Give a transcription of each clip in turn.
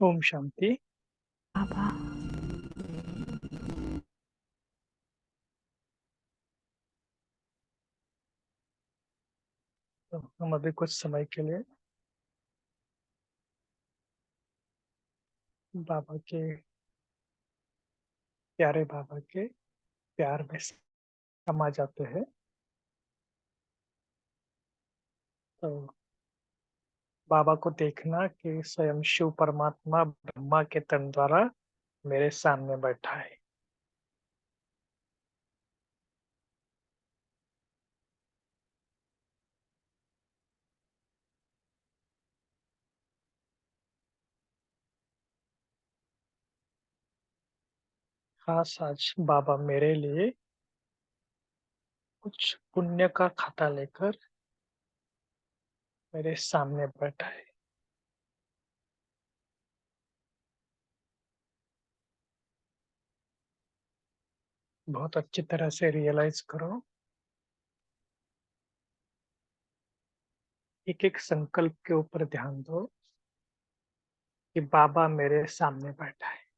ओम शांति। बाबा। तो हम अभी कुछ समय के लिए बाबा के प्यारे बाबा के प्यार में समा जाते हैं। तो बाबा को देखना कि स्वयं शिव परमात्मा ब्रह्मा के तन द्वारा मेरे सामने बैठा है। खास आज बाबा मेरे लिए कुछ पुण्य का खाता लेकर मेरे सामने बैठा है। बहुत अच्छी तरह से रियलाइज करो, एक एक संकल्प के ऊपर ध्यान दो कि बाबा मेरे सामने बैठा है।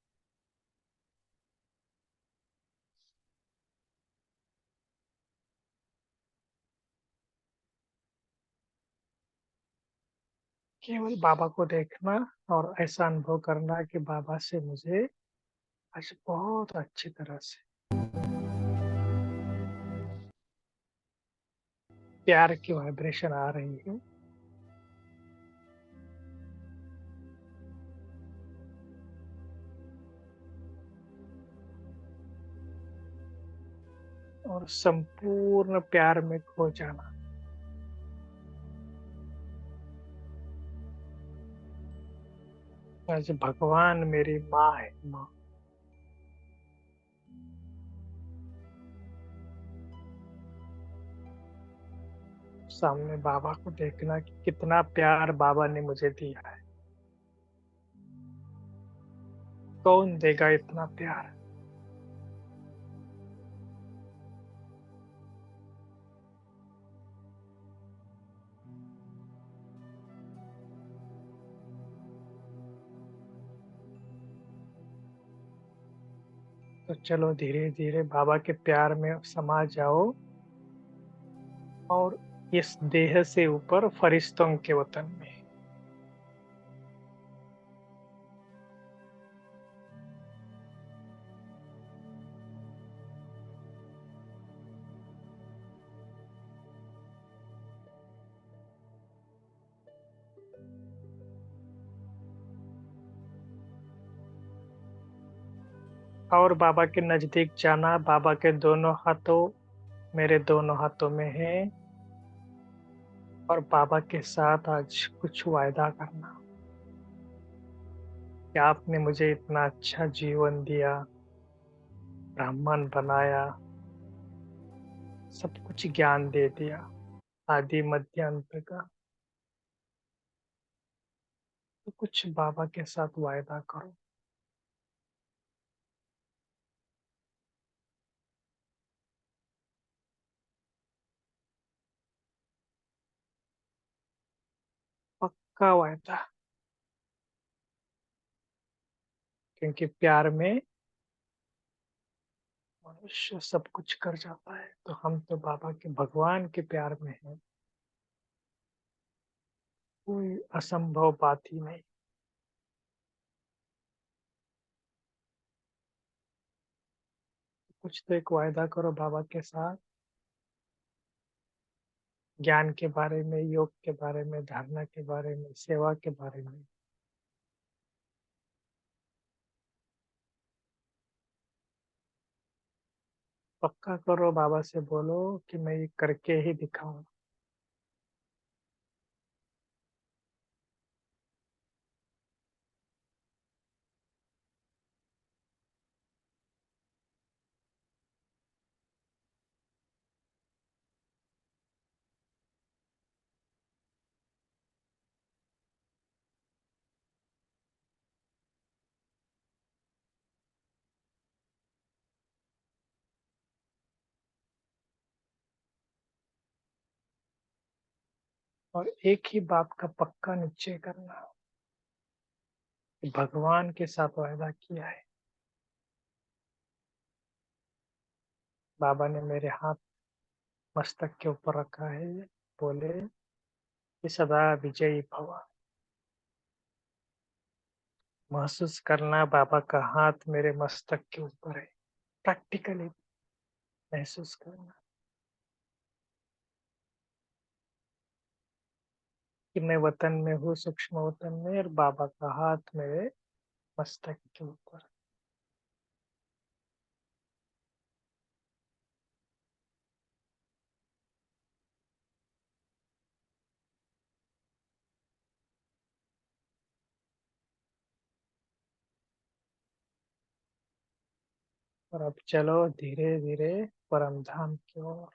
केवल बाबा को देखना और ऐसा अनुभव करना कि बाबा से मुझे आज बहुत अच्छी तरह से प्यार की वाइब्रेशन आ रही है। और संपूर्ण प्यार में खो जाना। आज भगवान मेरी माँ है। माँ, सामने बाबा को देखना कि कितना प्यार बाबा ने मुझे दिया है। कौन देगा इतना प्यार। तो चलो धीरे धीरे बाबा के प्यार में समा जाओ और इस देह से ऊपर फरिश्तों के वतन में। और बाबा के नजदीक जाना। बाबा के दोनों हाथों मेरे दोनों हाथों में है और बाबा के साथ आज कुछ वायदा करना कि आपने मुझे इतना अच्छा जीवन दिया, ब्राह्मण बनाया, सब कुछ ज्ञान दे दिया, आदि मध्य अंत का। तो कुछ बाबा के साथ वायदा करो। पक्का वायदा। क्योंकि प्यार में मनुष्य सब कुछ कर जाता है, तो हम तो बाबा के भगवान के प्यार में हैं। कोई असंभव बात ही नहीं। कुछ तो एक वायदा करो बाबा के साथ, ज्ञान के बारे में, योग के बारे में, धारणा के बारे में, सेवा के बारे में। पक्का करो, बाबा से बोलो कि मैं ये करके ही दिखाऊं। और एक ही बात का पक्का निश्चय करना कि भगवान के साथ वायदा किया है। बाबा ने मेरे हाथ मस्तक के ऊपर रखा है, बोले कि सदा विजयी भव। महसूस करना बाबा का हाथ मेरे मस्तक के ऊपर है, प्रैक्टिकली महसूस करना कि मैं वतन में हूँ, सूक्ष्म वतन में, और बाबा का हाथ मेरे मस्तक के ऊपर। और अब चलो धीरे धीरे परम धाम की ओर।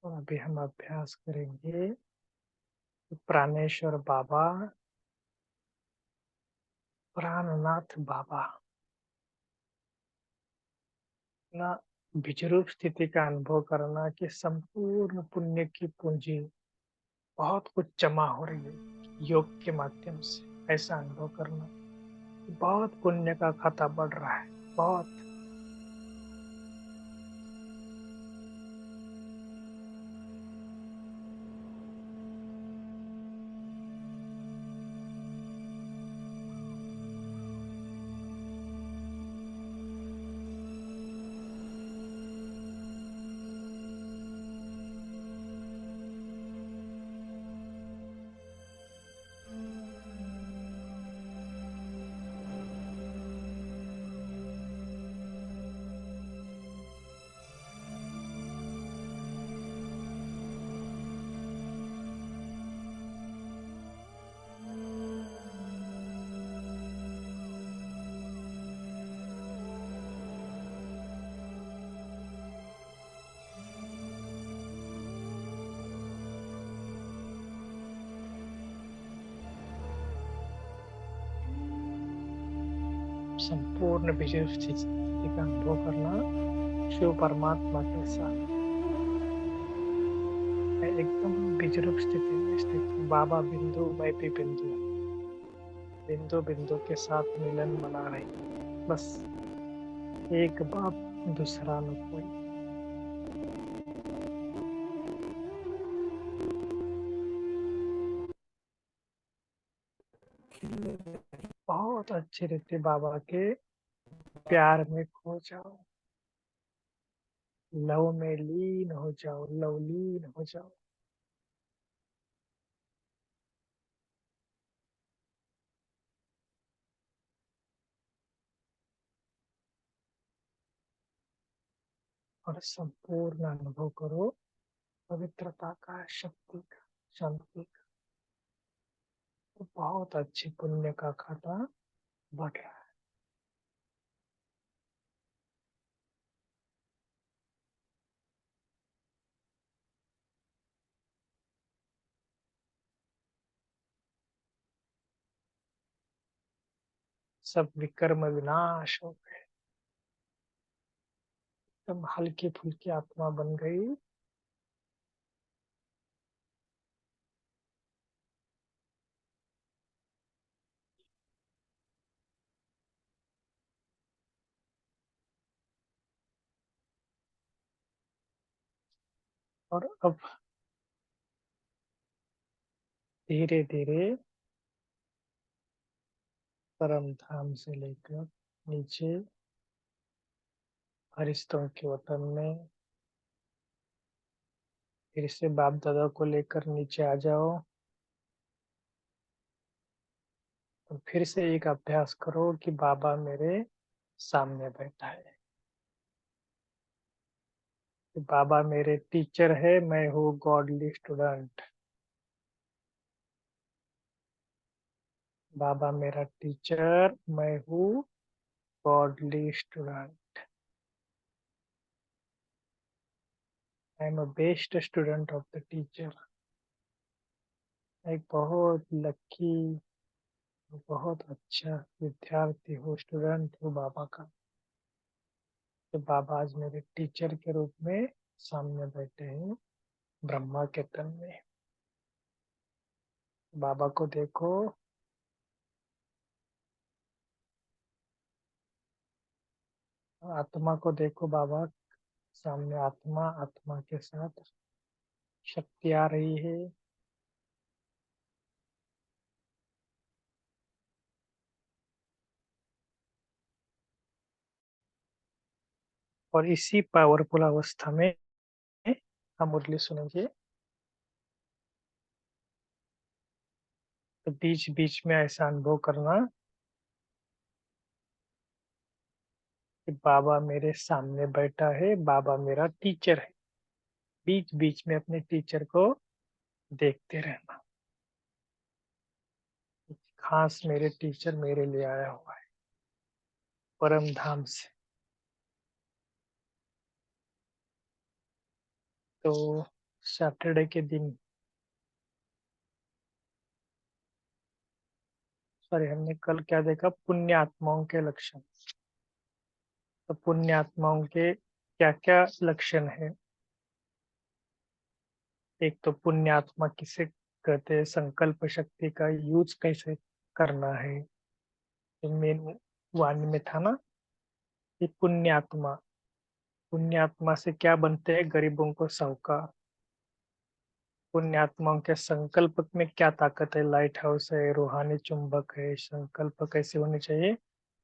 और अभी हम अभ्यास करेंगे कि प्राणेश्वर बाबा, प्राणनाथ बाबा ना विजरूप स्थिति का अनुभव करना कि संपूर्ण पुण्य की पूंजी बहुत कुछ जमा हो रही है योग के माध्यम से। ऐसा अनुभव करना कि बहुत पुण्य का खाता बढ़ रहा है, बहुत। संपूर्ण विजय स्थिति का अनुभव करना शिव परमात्मा के साथ। मैं एकदम विजरूप स्थिति में स्थित हूँ। बाबा बिंदु, मैं भी बिंदु, बिंदु बिंदु के साथ मिलन मना रही। बस एक बाप, दूसरा न कोई। बहुत अच्छी रीति बाबा के प्यार में खो जाओ, लव में लीन हो जाओ, लवलीन हो जाओ। और संपूर्ण अनुभव करो पवित्रता का, शक्ति का, शांति का। तो बहुत अच्छी पुण्य का खाता बढ़ रहा है। सब विकर्म विनाश हो गए, एकदम हल्की फुल्की आत्मा बन गई। और अब धीरे धीरे परम धाम से लेकर नीचे फरिश्तों के वतन में फिर से बाप दादा को लेकर नीचे आ जाओ। और फिर से एक अभ्यास करो कि बाबा मेरे सामने बैठा है, कि बाबा मेरे टीचर है, मैं हूँ गॉडली स्टूडेंट। बाबा मेरा टीचर, मैं हूँ godly student. I am a best student of the teacher. एक बहुत लकी, बहुत अच्छा विद्यार्थी हूँ, स्टूडेंट हूँ बाबा का। तो बाबा आज मेरे टीचर के रूप में सामने बैठे हैं ब्रह्मा के तन में। बाबा को देखो, आत्मा को देखो बाबा सामने, आत्मा, आत्मा के साथ शक्ति आ रही है। और इसी पावरफुल अवस्था में हम मुरली सुनेंगे। तो बीच बीच में ऐसा अनुभव करना कि बाबा मेरे सामने बैठा है, बाबा मेरा टीचर है। बीच बीच में अपने टीचर को देखते रहना, खास मेरे टीचर मेरे लिए आया हुआ है परम धाम से। तो सैटरडे के दिन, सॉरी, हमने कल क्या देखा, पुण्य आत्माओं के लक्षण। तो पुण्य आत्माओं के क्या क्या लक्षण है? एक तो पुण्य आत्मा किसे कहते हैं, संकल्प शक्ति का यूज कैसे करना है, तो मेन वाणी में था ना कि पुण्य आत्मा, पुण्य आत्मा से क्या बनते हैं, गरीबों को साहूकार। पुण्य आत्माओं के संकल्प में क्या ताकत है, लाइट हाउस है, रूहानी चुंबक है। संकल्प कैसे होने चाहिए,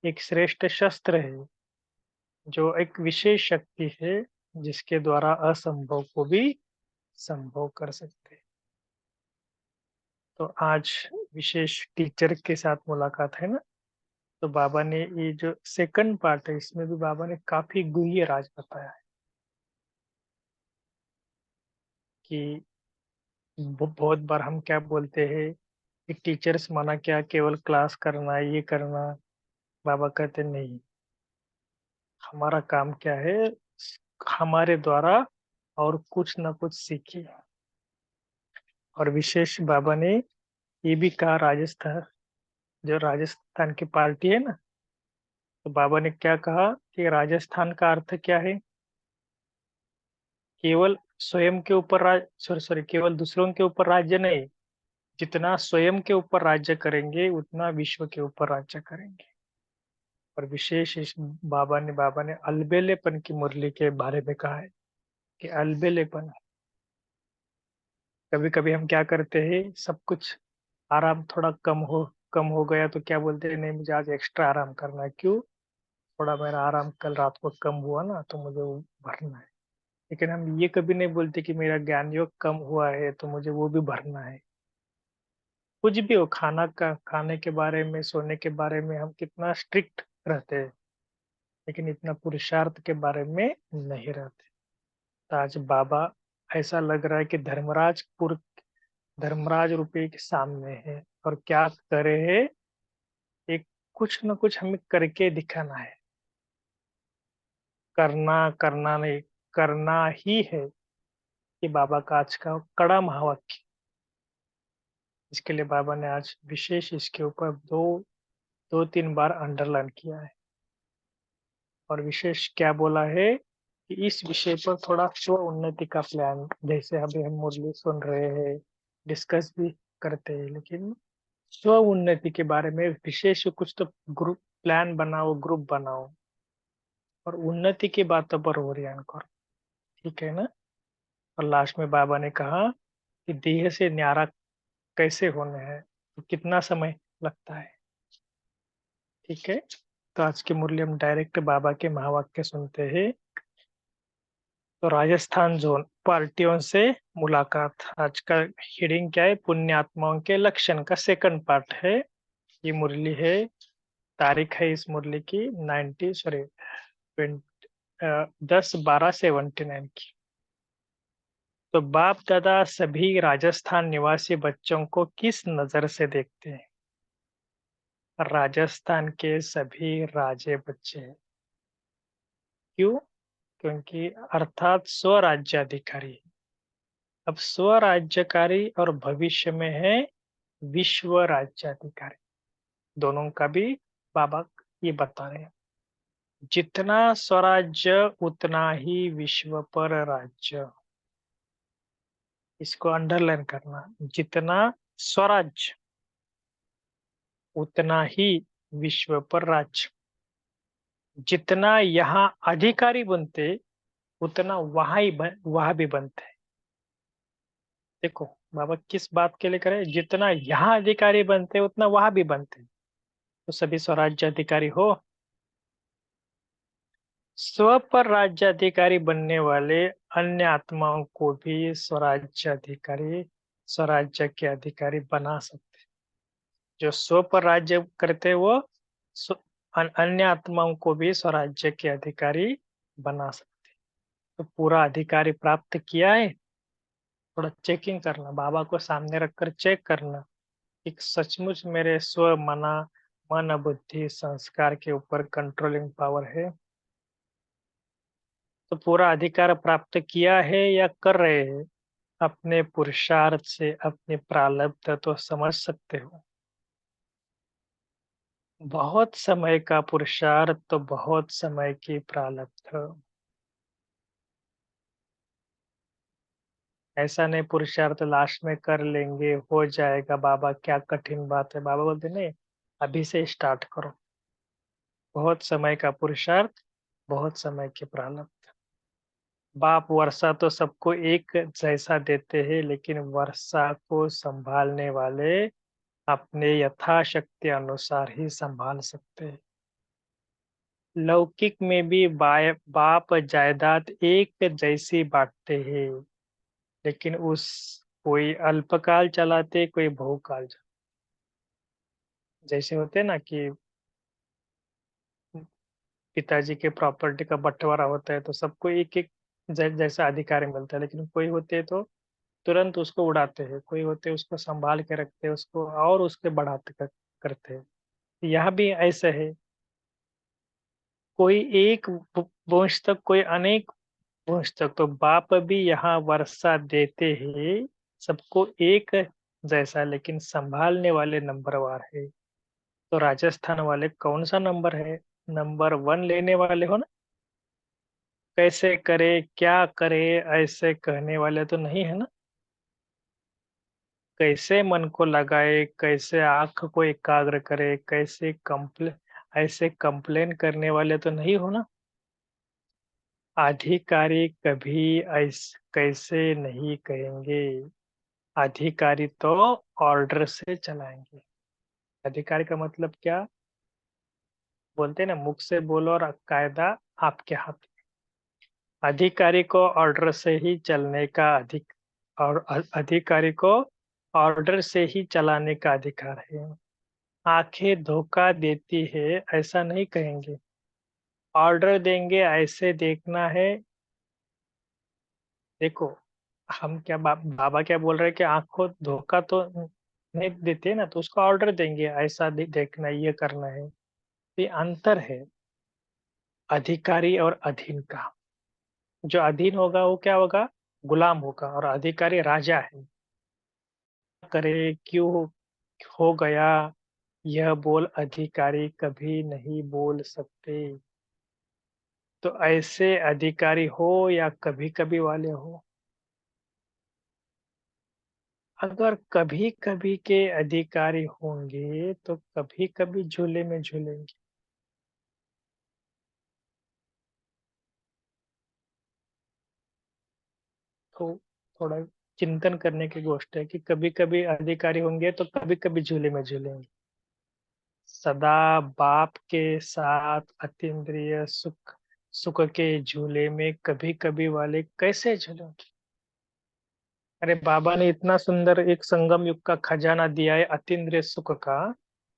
एक श्रेष्ठ शस्त्र है, जो एक विशेष शक्ति है जिसके द्वारा असंभव को भी संभव कर सकते हैं। तो आज विशेष टीचर के साथ मुलाकात है ना। तो बाबा ने ये जो सेकंड पार्ट है, इसमें भी बाबा ने काफी गुह्य राज बताया है कि बहुत बार हम क्या बोलते हैं कि टीचर्स माना क्या, केवल क्लास करना, ये करना। बाबा कहते नहीं, हमारा काम क्या है, हमारे द्वारा और कुछ ना कुछ सीखिए। और विशेष बाबा ने ये भी कहा, राजस्थान, जो राजस्थान की पार्टी है ना, तो बाबा ने क्या कहा कि राजस्थान का अर्थ क्या है, केवल स्वयं के ऊपर राज, सॉरी सॉरी, केवल दूसरों के ऊपर राज्य नहीं, जितना स्वयं के ऊपर राज्य करेंगे उतना विश्व के ऊपर राज्य करेंगे। और विशेष इस बाबा ने अलबेलेपन की मुरली के बारे में कहा है कि अलबेलेपन, कभी कभी हम क्या करते हैं, सब कुछ आराम थोड़ा कम हो गया तो क्या बोलते हैं, नहीं मुझे आज एक्स्ट्रा आराम करना है। क्यों? थोड़ा मेरा आराम कल रात को कम हुआ ना, तो मुझे वो भरना है। लेकिन हम ये कभी नहीं बोलते कि मेरा ज्ञान योग कम हुआ है तो मुझे वो भी भरना है। कुछ भी हो, खाने के बारे में, सोने के बारे में हम कितना स्ट्रिक्ट रहते हैं, लेकिन इतना पुरुषार्थ के बारे में नहीं रहते। तो आज बाबा, ऐसा लग रहा है कि धर्मराज रुपये के सामने है और क्या करे है, एक कुछ न कुछ हमें करके दिखाना है। करना करना नहीं, करना ही है, कि बाबा का आज का कड़ा महावाक्य। इसके लिए बाबा ने आज विशेष इसके ऊपर दो दो तीन बार अंडरलाइन किया है। और विशेष क्या बोला है कि इस विषय पर थोड़ा स्व उन्नति का प्लान, जैसे अभी हम मुरली सुन रहे हैं, डिस्कस भी करते हैं, लेकिन स्व उन्नति के बारे में विशेष कुछ तो ग्रुप प्लान बनाओ, ग्रुप बनाओ, और उन्नति की बातों पर ओरियन करो। ठीक है ना। और लास्ट में बाबा ने कहा कि देह से न्यारा कैसे होने हैं, तो कितना समय लगता है। ठीक है। तो आज की मुरली हम डायरेक्ट बाबा के महावाक्य सुनते हैं। तो राजस्थान जोन पार्टियों से मुलाकात, आज का हेडिंग क्या है, पुण्य आत्माओं के लक्षण का सेकंड पार्ट है। ये मुरली है, तारीख है इस मुरली की 90, सॉरी, 10/12/79 की। तो बाप दादा सभी राजस्थान निवासी बच्चों को किस नजर से देखते हैं? राजस्थान के सभी राजे बच्चे। क्यों? क्योंकि अर्थात स्वराज्याधिकारी। अब स्वराज्यकारी और भविष्य में है विश्व राज्याधिकारी, दोनों का भी बाबा ये बता रहे हैं। जितना स्वराज्य उतना ही विश्व पर राज्य। इसको अंडरलाइन करना, जितना स्वराज्य उतना ही विश्व पर राज्य। जितना यहाँ अधिकारी बनते उतना वहां भी बनते हैं। देखो, बाबा किस बात के लिए करे, जितना यहाँ अधिकारी बनते उतना वहां भी बनते, तो सभी स्वराज्य अधिकारी हो। स्व पर राज्य अधिकारी बनने वाले अन्य आत्माओं को भी स्वराज्य अधिकारी, स्वराज्य के अधिकारी बना सकते। जो स्व पर राज्य करते वो स्व- अन्य आत्माओं को भी स्वराज्य के अधिकारी बना सकते। तो पूरा अधिकारी प्राप्त किया है। थोड़ा चेकिंग करना, बाबा को सामने रखकर चेक करना कि सचमुच मेरे स्व मन बुद्धि संस्कार के ऊपर कंट्रोलिंग पावर है। तो पूरा अधिकार प्राप्त किया है या कर रहे हैं, अपने पुरुषार्थ से अपनी प्रारब्ध तो समझ सकते हो। बहुत समय का पुरुषार्थ तो बहुत समय की प्रारब्ध। ऐसा नहीं पुरुषार्थ लास्ट में कर लेंगे हो जाएगा, बाबा क्या कठिन बात है, बाबा बोलते नहीं, अभी से स्टार्ट करो। बहुत समय का पुरुषार्थ, बहुत समय की प्रारब्ध। बाप वर्षा तो सबको एक जैसा देते हैं, लेकिन वर्षा को संभालने वाले अपने यथाशक्ति अनुसार ही संभाल सकते हैं। लौकिक में भी बाप जायदाद एक जैसी बांटते हैं, लेकिन उस कोई अल्पकाल चलाते, कोई बहुकाल चलाते। जैसे होते हैं ना कि पिताजी के प्रॉपर्टी का बंटवारा होता है तो सबको एक एक जैसा अधिकार मिलता है, लेकिन कोई होते हैं तो तुरंत उसको उड़ाते हैं, कोई होते हैं उसको संभाल के रखते हैं उसको और उसके बढ़ाते करते हैं। यहाँ भी ऐसा है, कोई एक वंश तक, कोई अनेक वंश तक, तो बाप भी यहाँ वर्षा देते हैं सबको एक जैसा, लेकिन संभालने वाले नंबरवार है। तो राजस्थान वाले कौन सा नंबर है, नंबर वन लेने वाले हो ना। कैसे करे क्या करे ऐसे कहने वाले तो नहीं है ना। कैसे मन को लगाए, कैसे आंख को एकाग्र करे, कैसे ऐसे कंप्लेन करने वाले तो नहीं हो ना। अधिकारी कभी कैसे नहीं कहेंगे। अधिकारी तो ऑर्डर से चलाएंगे। अधिकारी का मतलब क्या, बोलते हैं ना, मुख से बोलो और कायदा आपके हाथ। अधिकारी को ऑर्डर से ही चलने का और अधिकारी को ऑर्डर से ही चलाने का अधिकार है। आंखें धोखा देती है ऐसा नहीं कहेंगे, ऑर्डर देंगे ऐसे देखना है। देखो, हम क्या बाबा क्या बोल रहे हैं कि आंखों धोखा तो नहीं देते ना, तो उसको ऑर्डर देंगे ऐसा देखना ये करना है। ये अंतर है अधिकारी और अधीन का। जो अधीन होगा वो क्या होगा, गुलाम होगा, और अधिकारी राजा है। करे क्यों हो गया, यह बोल अधिकारी कभी नहीं बोल सकते। तो ऐसे अधिकारी हो या कभी कभी वाले हो, अगर कभी कभी के अधिकारी होंगे तो कभी कभी झूले में झूलेंगे। तो थोड़ा चिंतन करने की गोष्ट है कि कभी कभी अधिकारी होंगे तो कभी कभी झूले में झूलेंगे। सदा बाप के साथ अतीन्द्रिय सुख सुख के झूले में कभी कभी वाले कैसे झूलेंगे। अरे बाबा ने इतना सुंदर एक संगम युग का खजाना दिया है अतीन्द्रिय सुख का,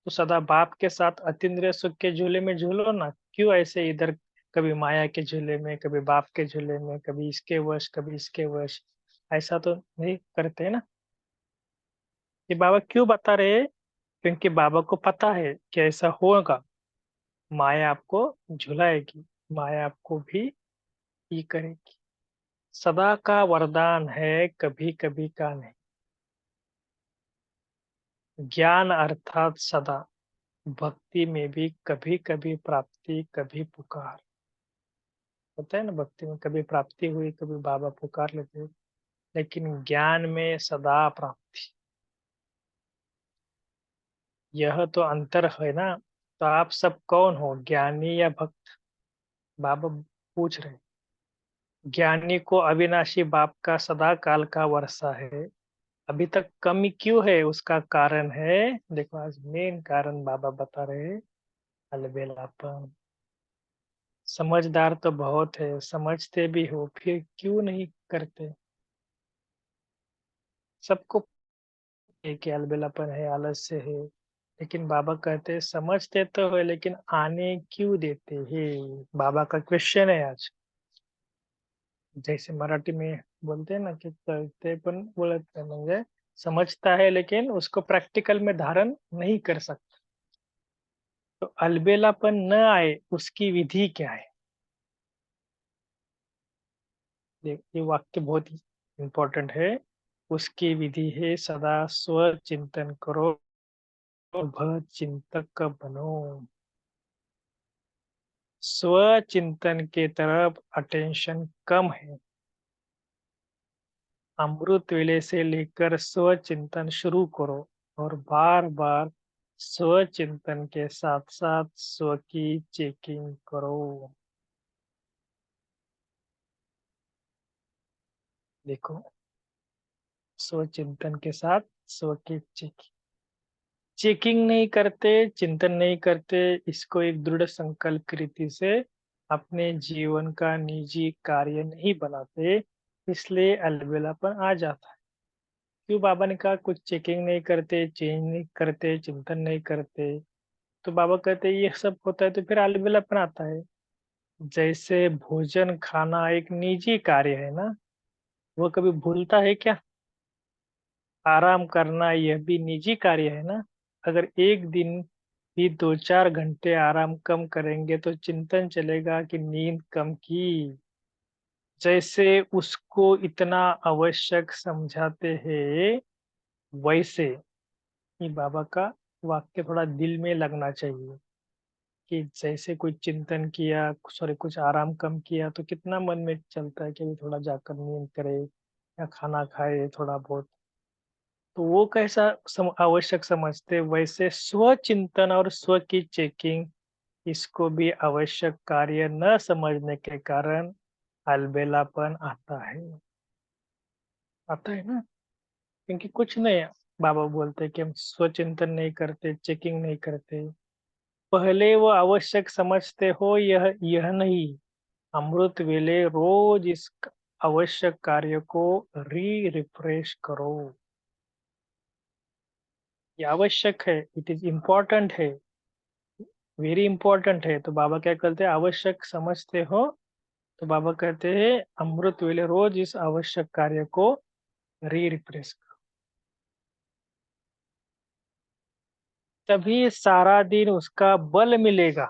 तो सदा बाप के साथ अतीन्द्रिय सुख के झूले में झूलो ना। क्यों ऐसे इधर कभी माया के झूले में, कभी बाप के झूले में, कभी इसके वश कभी इसके वश, ऐसा तो नहीं करते ना। ये बाबा क्यों बता रहे हैं, क्योंकि बाबा को पता है कि ऐसा होगा। माया आपको झुलाएगी, माया आपको भी ये करेगी। सदा का वरदान है, कभी कभी का नहीं। ज्ञान अर्थात सदा, भक्ति में भी कभी कभी प्राप्ति कभी पुकार। होता है ना, भक्ति में कभी प्राप्ति हुई कभी बाबा पुकार लेते हैं, लेकिन ज्ञान में सदा प्राप्ति। यह तो अंतर है ना। तो आप सब कौन हो, ज्ञानी या भक्त? बाबा पूछ रहे। ज्ञानी को अविनाशी बाप का सदा काल का वर्षा है, अभी तक कमी क्यों है उसका कारण है। देखो आज मेन कारण बाबा बता रहे हैं, अलबेलापन। समझदार तो बहुत है, समझते भी हो, फिर क्यों नहीं करते। सबको है कि अलबेलापन है, आलस्य है, लेकिन बाबा कहते हैं समझते तो है लेकिन आने क्यों देते हैं। बाबा का क्वेश्चन है आज। जैसे मराठी में बोलते हैं ना कि कळते पण बोलत नाही, म्हणजे समझता है लेकिन उसको प्रैक्टिकल में धारण नहीं कर सकता। तो अलबेलापन न आए उसकी विधि क्या है। ये वाक्य बहुत ही इम्पोर्टेंट है। उसकी विधि है सदा स्व चिंतन करो, भव चिंतक बनो। स्व चिंतन के तरफ अटेंशन कम है। अमृत वेले से लेकर स्व चिंतन शुरू करो और बार बार स्व चिंतन के साथ साथ स्व की चेकिंग करो। देखो, स्व चिंतन के साथ स्व की चेकिंग। चेकिंग नहीं करते, चिंतन नहीं करते, इसको एक दृढ़ संकल्प रीति से अपने जीवन का निजी कार्य नहीं बनाते, इसलिए अलबेलापन आ जाता है। क्यों बाबा ने कहा कुछ चेकिंग नहीं करते, चेंज नहीं करते, चिंतन नहीं करते। तो बाबा कहते हैं ये सब होता है तो फिर अलबेलापन आता है। जैसे भोजन खाना एक निजी कार्य है ना, वो कभी भूलता है क्या। आराम करना यह भी निजी कार्य है ना। अगर एक दिन भी 2-4 घंटे आराम कम करेंगे तो चिंतन चलेगा कि नींद कम की। जैसे उसको इतना आवश्यक समझाते हैं, वैसे ही बाबा का वाक्य थोड़ा दिल में लगना चाहिए कि जैसे कोई चिंतन किया, सॉरी कुछ आराम कम किया तो कितना मन में चलता है कि अभी थोड़ा जाकर नींद करे या खाना खाए थोड़ा बहुत। तो वो कैसा आवश्यक समझते, वैसे स्व चिंतन और स्व की चेकिंग, इसको भी आवश्यक कार्य न समझने के कारण अलबेलापन आता है ना। क्योंकि कुछ नहीं, बाबा बोलते कि हम स्व चिंतन नहीं करते, चेकिंग नहीं करते। पहले वो आवश्यक समझते हो, यह नहीं। अमृत वेले रोज इस आवश्यक कार्य को रिफ्रेश करो। ये आवश्यक है, इट इज इम्पोर्टेंट है, वेरी इंपॉर्टेंट है। तो बाबा क्या कहते हैं, आवश्यक समझते हो। तो बाबा कहते हैं अमृत वेले रोज इस आवश्यक कार्य को रिफ्रेश करो, तभी सारा दिन उसका बल मिलेगा।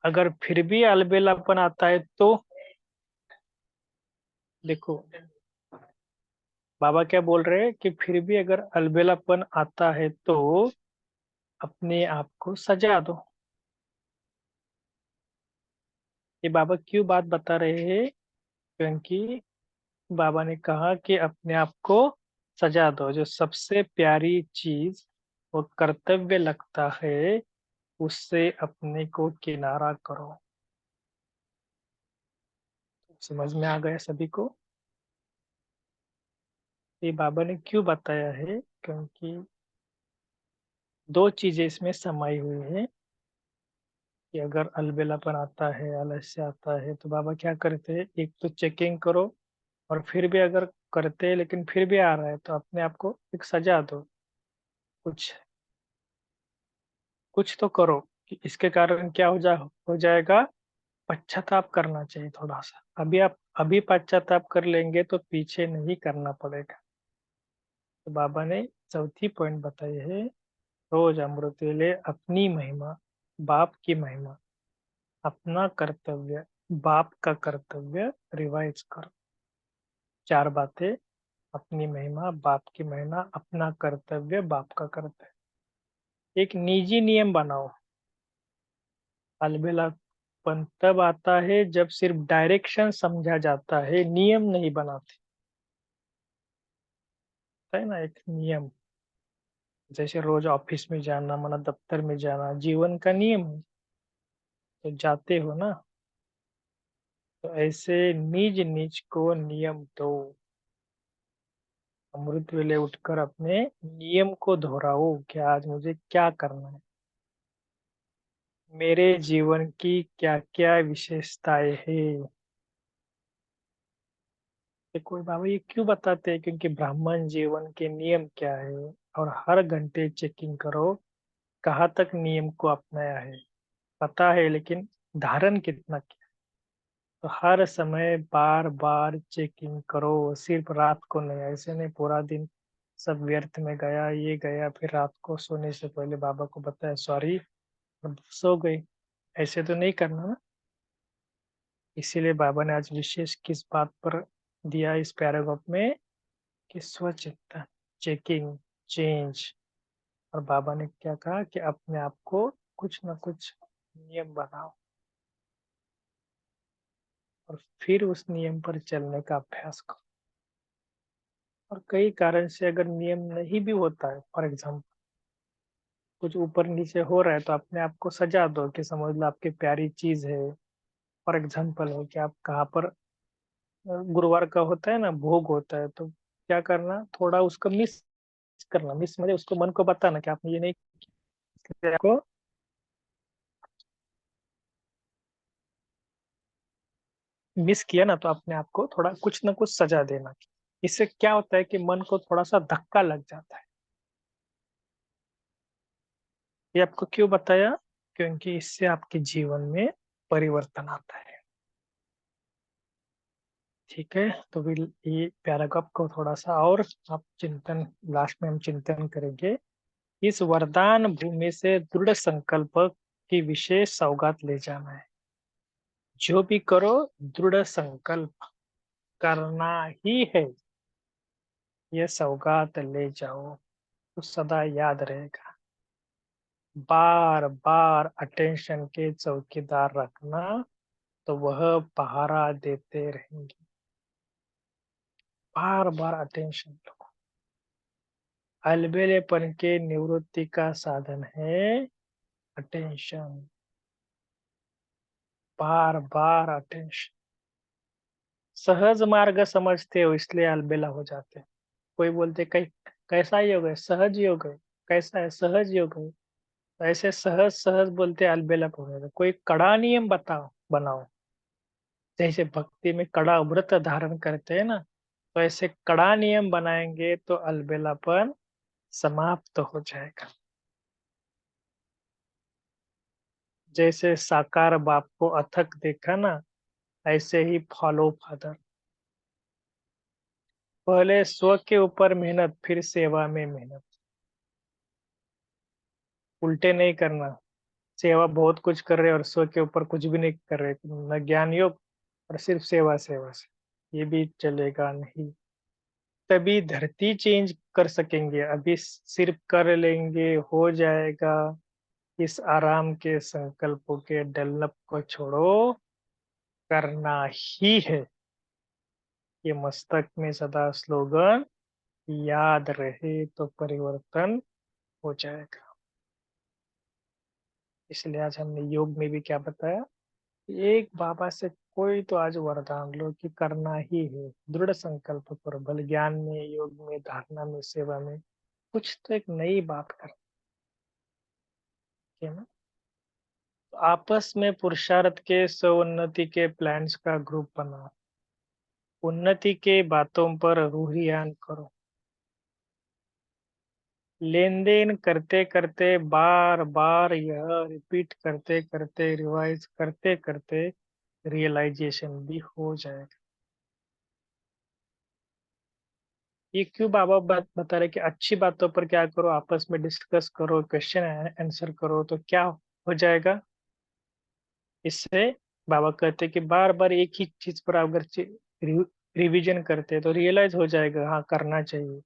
अगर फिर भी अलबेलापन आता है तो देखो, बाबा क्या बोल रहे हैं कि फिर भी अगर अलबेलापन आता है तो अपने आप को सजा दो। ये बाबा क्यों बात बता रहे हैं, क्योंकि बाबा ने कहा कि अपने आप को सजा दो। जो सबसे प्यारी चीज वो कर्तव्य लगता है, उससे अपने को किनारा करो। समझ में आ गया सभी को। ये बाबा ने क्यों बताया है, क्योंकि दो चीजें इसमें समाई हुई है कि अगर अलबेलापन आता है, आलस्य आता है, तो बाबा क्या करते हैं, एक तो चेकिंग करो, और फिर भी अगर करते हैं लेकिन फिर भी आ रहा है तो अपने आप को एक सजा दो। कुछ कुछ तो करो कि इसके कारण क्या हो जाएगा। पश्चाताप करना चाहिए थोड़ा सा। अभी पश्चाताप कर लेंगे तो पीछे नहीं करना पड़ेगा। तो बाबा ने चौथी पॉइंट बताई है, रोज अमृत वेले अपनी महिमा, बाप की महिमा, अपना कर्तव्य, बाप का कर्तव्य रिवाइज करो। चार बातें, अपनी महिमा, बाप की महिमा, अपना कर्तव्य, बाप का कर्तव्य। एक निजी नियम बनाओ। अलबेलापन तब आता है जब सिर्फ डायरेक्शन समझा जाता है, नियम नहीं बनाते। है ना, एक नियम। जैसे रोज ऑफिस में जाना, मतलब दफ्तर में जाना जीवन का नियम है, तो जाते हो ना। तो ऐसे निज निज को नियम दो। अमृत वेले उठकर अपने नियम को दोहराओ कि आज मुझे क्या करना है, मेरे जीवन की क्या क्या विशेषताएं हैं। ये कोई बाबा ये क्यों बताते हैं? क्योंकि ब्राह्मण जीवन के नियम क्या है, और हर घंटे चेकिंग करो कहाँ तक नियम को अपनाया है। पता है, लेकिन धारण कितना किया। तो हर समय बार बार चेकिंग करो, सिर्फ रात को नहीं। ऐसे नहीं पूरा दिन सब व्यर्थ में गया, ये गया, फिर रात को सोने से पहले बाबा को बताया सॉरी, और सो गई। ऐसे तो नहीं करना ना। इसीलिए बाबा ने आज विशेष किस बात पर दिया इस पैराग्राफ में, कि स्वचिंतन, चेकिंग, चेंज। और बाबा ने क्या कहा कि अपने आप को कुछ ना कुछ नियम बनाओ, और फिर उस नियम पर चलने का अभ्यास करो। और कई कारण से अगर नियम नहीं भी होता है, फॉर एग्जाम्पल कुछ ऊपर नीचे हो रहा है, तो अपने आप को सजा दो कि समझ लो आपकी प्यारी चीज है। फॉर एग्जाम्पल है कि आप कहाँ पर गुरुवार का होता है ना, भोग होता है, तो क्या करना, थोड़ा उसको मिस करना। मिस मतलब उसको मन को बताना कि आपने ये नहीं किया, को मिस किया ना, तो अपने आप को थोड़ा कुछ ना कुछ सजा देना। इससे क्या होता है कि मन को थोड़ा सा धक्का लग जाता है। ये आपको क्यों बताया? क्योंकि इससे आपके जीवन में परिवर्तन आता है। ठीक है, तो फिर ये पैराग्राफ को थोड़ा सा और आप चिंतन, लास्ट में हम चिंतन करेंगे। इस वरदान भूमि से दृढ़ संकल्प की विशेष सौगात ले जाना है। जो भी करो, दृढ़ संकल्प करना ही है। ये सौगात ले जाओ तो सदा याद रहेगा। बार बार अटेंशन के चौकीदार रखना, तो वह पहरा देते रहेंगे। बार बार अटेंशन लो। अलबेलेपन के निवृत्ति का साधन है अटेंशन। बार बार अटेंशन। सहज मार्ग समझते हो इसलिए अलबेला हो जाते हैं। कोई बोलते कई कैसा योग है, सहज योग है। कैसा है, सहज योग है। तो ऐसे सहज सहज बोलते अलबेला होने दो। कोई कड़ा नियम बताओ, बनाओ। जैसे भक्ति में कड़ा व्रत धारण करते हैं ना, तो ऐसे कड़ा नियम बनाएंगे तो अलबेलापन समाप्त हो जाएगा। जैसे साकार बाप को अथक देखा ना, ऐसे ही फॉलो फादर। पहले स्व के ऊपर मेहनत, फिर सेवा में मेहनत। उल्टे नहीं करना। सेवा बहुत कुछ कर रहे और स्व के ऊपर कुछ भी नहीं कर रहे, न ज्ञान योग, और सिर्फ सेवा सेवा से ये भी चलेगा नहीं। तभी धरती चेंज कर सकेंगे। अभी सिर्फ कर लेंगे हो जाएगा। इस आराम के संकल्पों के डलप को छोड़ो, करना ही है। ये मस्तक में सदा स्लोगन याद रहे तो परिवर्तन हो जाएगा। इसलिए आज हमने योग में भी क्या बताया, एक बाबा से कोई तो आज वरदान लो कि करना ही है। दृढ़ संकल्प करो, भले ज्ञान में, योग में, धारणा में, सेवा में, कुछ तो एक नई बात कर के ना। तो आपस में पुरुषार्थ के स्वोन्नति के प्लान्स का ग्रुप बनाओ। उन्नति के बातों पर रूहियान करो। लेन देन करते करते, बार बार यह रिपीट करते करते, रिवाइज करते करते रियलाइजेशन भी हो जाएगा। ये क्यों बाबा बात बता रहे कि अच्छी बातों पर क्या करो, आपस में डिस्कस करो, क्वेश्चन आंसर करो, तो क्या हो जाएगा इससे। बाबा कहते हैं कि बार बार एक ही चीज पर अगर रिवीजन करते हैं तो रियलाइज हो जाएगा, हाँ करना चाहिए।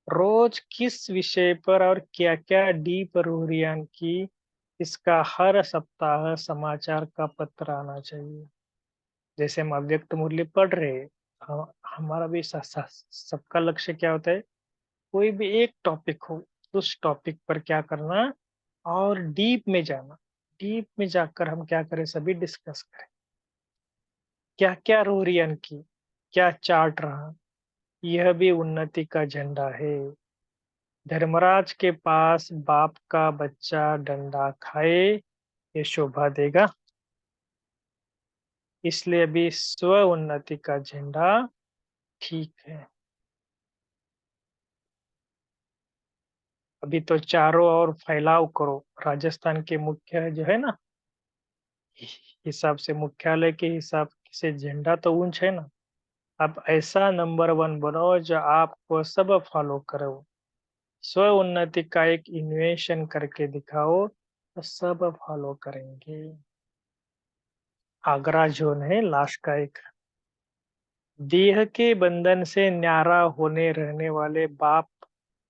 रोज किस विषय पर और क्या क्या डीप रूरियान की, इसका हर सप्ताह समाचार का पत्र आना चाहिए। जैसे हम अव्यक्त मूल्य पढ़ रहे हैं, हमारा भी सबका लक्ष्य क्या होता है, कोई भी एक टॉपिक हो, उस टॉपिक पर क्या करना और डीप में जाना। डीप में जाकर हम क्या करें, सभी डिस्कस करें क्या क्या रो रही है इनकी, क्या चार्ट रहा। यह भी उन्नति का झंडा है। धर्मराज के पास बाप का बच्चा डंडा खाए, ये शोभा देगा। इसलिए अभी स्व उन्नति का झंडा ठीक है। अभी तो चारों ओर फैलाव करो। राजस्थान के मुख्य जो है ना, हिसाब से मुख्यालय के हिसाब से झंडा तो ऊंच है ना। आप ऐसा नंबर वन बनो जो आपको सब फॉलो करो। स्व उन्नति का एक इन्वेशन करके दिखाओ तो सब फॉलो करेंगे। आगरा जोन है लास्ट का एक। देह के बंधन से न्यारा होने रहने वाले बाप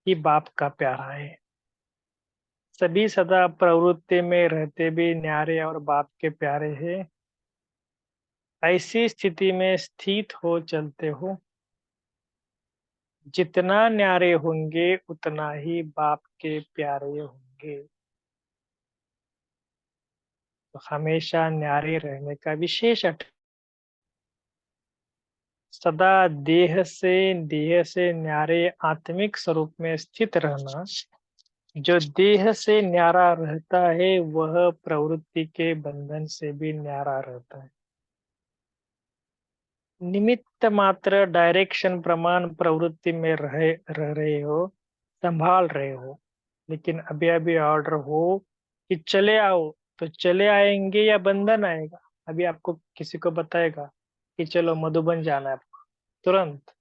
ही बाप का प्यारा है। सभी सदा प्रवृत्ति में रहते भी न्यारे और बाप के प्यारे हैं। ऐसी स्थिति में स्थित हो चलते हो। जितना न्यारे होंगे उतना ही बाप के प्यारे होंगे। तो हमेशा न्यारे रहने का विशेष सदा देह से न्यारे आत्मिक स्वरूप में स्थित रहना। जो देह से न्यारा रहता है वह प्रवृत्ति के बंधन से भी न्यारा रहता है। निमित्त मात्र डायरेक्शन प्रमाण प्रवृत्ति में रह रहे हो, संभाल रहे हो। लेकिन अभी अभी ऑर्डर हो कि चले आओ, तो चले आएंगे या बंधन आएगा। अभी आपको किसी को बताएगा कि चलो मधुबन जाना है आपको, तुरंत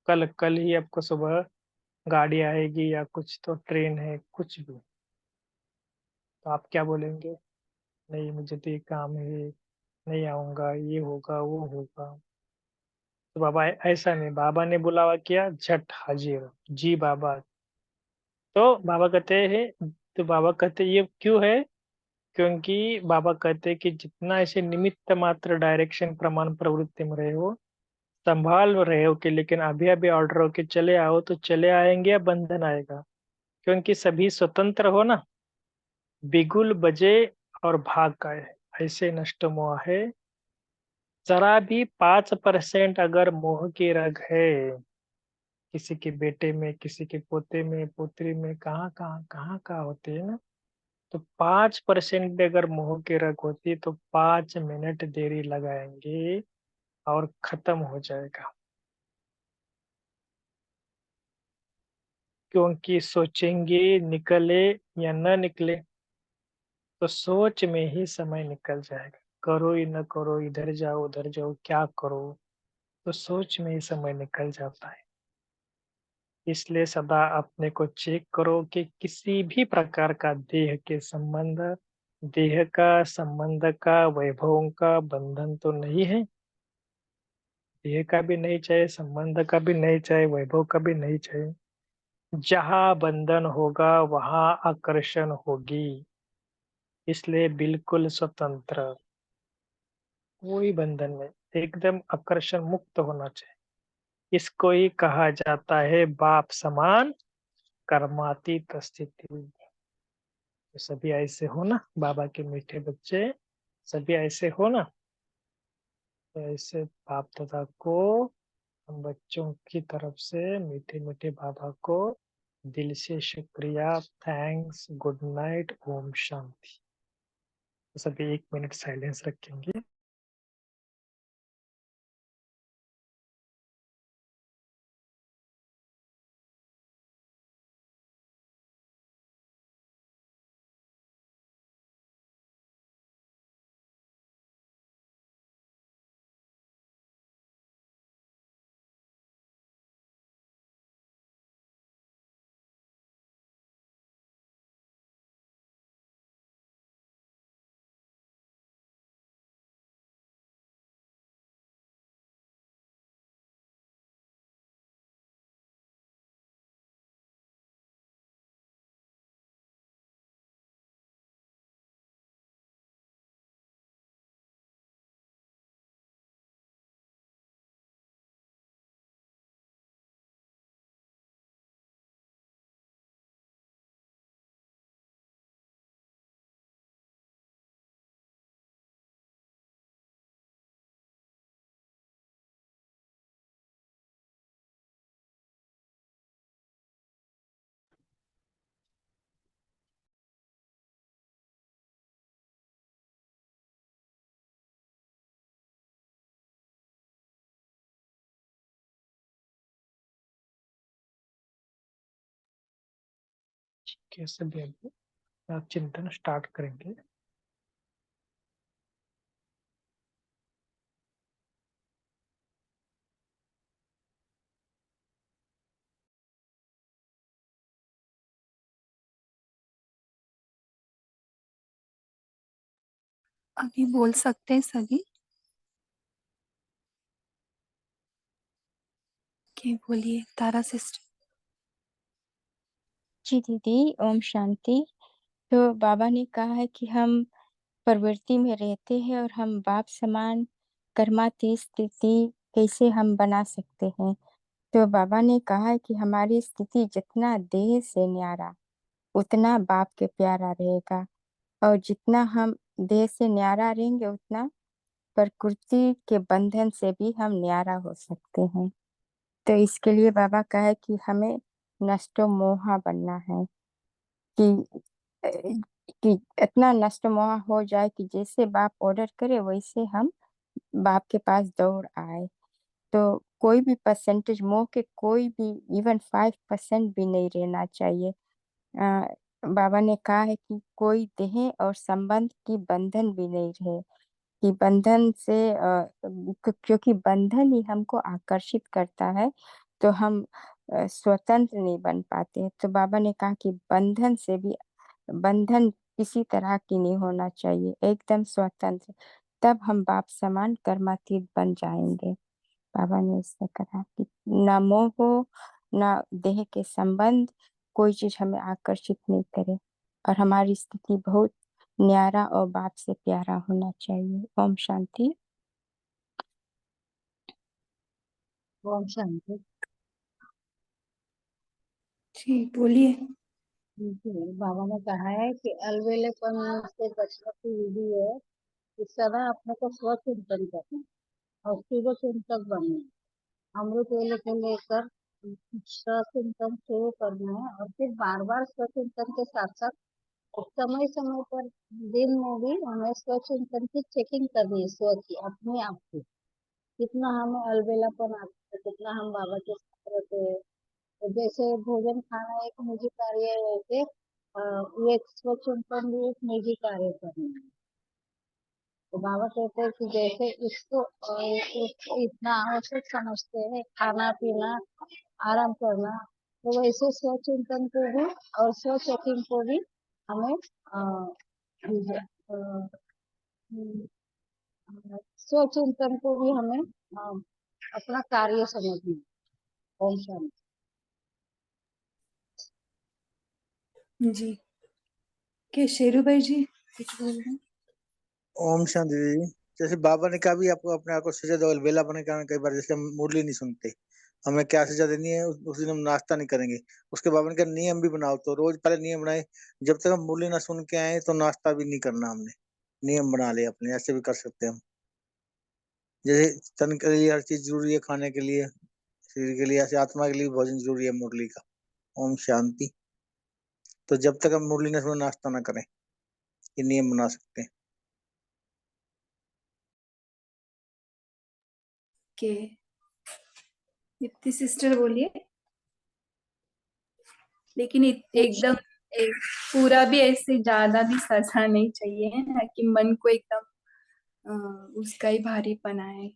कल कल ही आपको सुबह गाड़ी आएगी या कुछ तो ट्रेन है कुछ भी, तो आप क्या बोलेंगे? नहीं मुझे तो ये काम है, नहीं आऊंगा, ये होगा वो होगा। तो बाबा ऐसा नहीं, बाबा ने बुलावा किया झट हाजिर, जी बाबा। तो बाबा कहते हैं, तो बाबा कहते ये क्यों है? क्योंकि बाबा कहते हैं कि जितना ऐसे निमित्त मात्र डायरेक्शन प्रमाण प्रवृत्ति में रहे हो, संभाल रहे हो कि लेकिन अभी अभी ऑर्डर हो कि चले आओ, तो चले आएंगे या बंधन आएगा। क्योंकि सभी स्वतंत्र हो ना। बिगुल बजे और भाग गए, ऐसे नष्ट मोह है। जरा भी 5% अगर मोह की रग है किसी के बेटे में, किसी के पोते में, पोत्री में, कहाँ कहाँ होते हैं ना। तो 5% भी अगर मोह की रग होती तो 5 मिनट देरी लगाएंगे और खत्म हो जाएगा। क्योंकि सोचेंगे निकले या न निकले, तो सोच में ही समय निकल जाएगा। करो ही न करो, इधर जाओ उधर जाओ, क्या करो, तो सोच में ही समय निकल जाता है। इसलिए सदा अपने को चेक करो कि किसी भी प्रकार का देह के संबंध, देह का संबंध का, वैभवों का बंधन तो नहीं है। देह का भी नहीं चाहिए, संबंध का भी नहीं चाहिए, वैभव का भी नहीं चाहिए। जहाँ बंधन होगा वहां आकर्षण होगी। इसलिए बिल्कुल स्वतंत्र, कोई बंधन नहीं, एकदम आकर्षण मुक्त होना चाहिए। इसको ही कहा जाता है बाप समान कर्मातीत स्थिति। तो सभी ऐसे हो ना बाबा के मीठे बच्चे, सभी ऐसे हो ना। तो ऐसे बाप दादा को, हम बच्चों की तरफ से मीठे मीठे बाबा को दिल से शुक्रिया, thanks, good night, Om Shanti. तो सभी 1 मिनट साइलेंस रखेंगे। कैसे भी हम चिंतन स्टार्ट करेंगे। अभी बोल सकते हैं सभी। के बोलिए तारा सिस्टर। जी दीदी, ओम शांति। तो बाबा ने कहा है कि हम प्रवृत्ति में रहते हैं और हम बाप समान कर्मातीत स्थिति कैसे हम बना सकते हैं। तो बाबा ने कहा है कि हमारी स्थिति जितना देह से न्यारा उतना बाप के प्यारा रहेगा, और जितना हम देह से न्यारा रहेंगे उतना प्रकृति के बंधन से भी हम न्यारा हो सकते हैं। तो इसके लिए बाबा का है कि हमें नष्टो मोहा बनना है, कि कि इतना नष्ट मोह हो जाए कि जैसे बाप ऑर्डर करे वैसे हम बाप के पास दौड़ आए। तो कोई भी परसेंटेज मोह के कोई भी इवन 5% भी नहीं रहना चाहिए। बाबा ने कहा है कि कोई देह और संबंध की बंधन भी नहीं रहे, कि बंधन से क्योंकि बंधन ही हमको आकर्षित करता है, तो हम स्वतंत्र नहीं बन पाते हैं। तो बाबा ने कहा कि बंधन किसी तरह की नहीं होना चाहिए, एकदम स्वतंत्र, तब हम बाप समान कर्मातीत बन जाएंगे। बाबा ने इससे कहा कि न मोह हो, न देह के संबंध, कोई चीज हमें आकर्षित नहीं करे, और हमारी स्थिति बहुत न्यारा और बाप से प्यारा होना चाहिए। ओम शांति। ओम शांति। जी बोलिए। बाबा ने कहा है कि अलवेलेपन से बचने की विधि है कि सदा अपने को स्वचिंतन करना और शुभ चिंतक बनना। अमृत वेले को लेकर स्वचिंतन शुरू करना है, और फिर बार बार स्वचिंतन के साथ साथ समय समय पर दिन में भी हमें स्वचिंतन की चेकिंग करनी है, स्व की, अपने आप की, कितना हमें अलबेलापन आता है, कितना हम बाबा के साथ रहते हैं। तो जैसे भोजन खाना एक निजी कार्य है, वैसे ये स्वचिंतन भी एक निजी कार्य करना है। तो बाबा कहते हैं कि जैसे इसको इतना आवश्यक समझते हैं, खाना पीना आराम करना, तो वैसे स्वचिंतन को भी और स्व चेकिंग को भी हमें स्वचिंतन को भी हमें अपना कार्य समझना है। ओम शांति। जी के शेरू भाई जी कुछ बोल रहे हैं। ओम शांति दीदी। जैसे बाबा ने कहा भी आपको अपने आप को सजा दो, बेला बने का कई बार जैसे हम मुरली नहीं सुनते, हमें क्या सजा देनी है, उस दिन हम नाश्ता नहीं करेंगे। उसके बाबा ने कहा नियम भी बनाओ, तो रोज पहले नियम बनाए, जब तक हम मुरली ना सुन के आए तो नाश्ता भी नहीं करना। हमने नियम बना लिया अपने, ऐसे भी कर सकते हैं हम। जैसे तन के लिए हर चीज जरूरी है, खाने के लिए, शरीर के लिए, ऐसे आत्मा के लिए भी भोजन जरूरी है मुरली का। ओम शांति। तो जब तक हम मुरली ना सुने नाश्ता ना करें, ये नियम बना सकते हैं। के दीप्ति सिस्टर बोलिए। लेकिन एकदम पूरा भी ऐसे ज्यादा भी सजा नहीं चाहिए, है ना, कि मन को एकदम उसका ही भारीपन आए।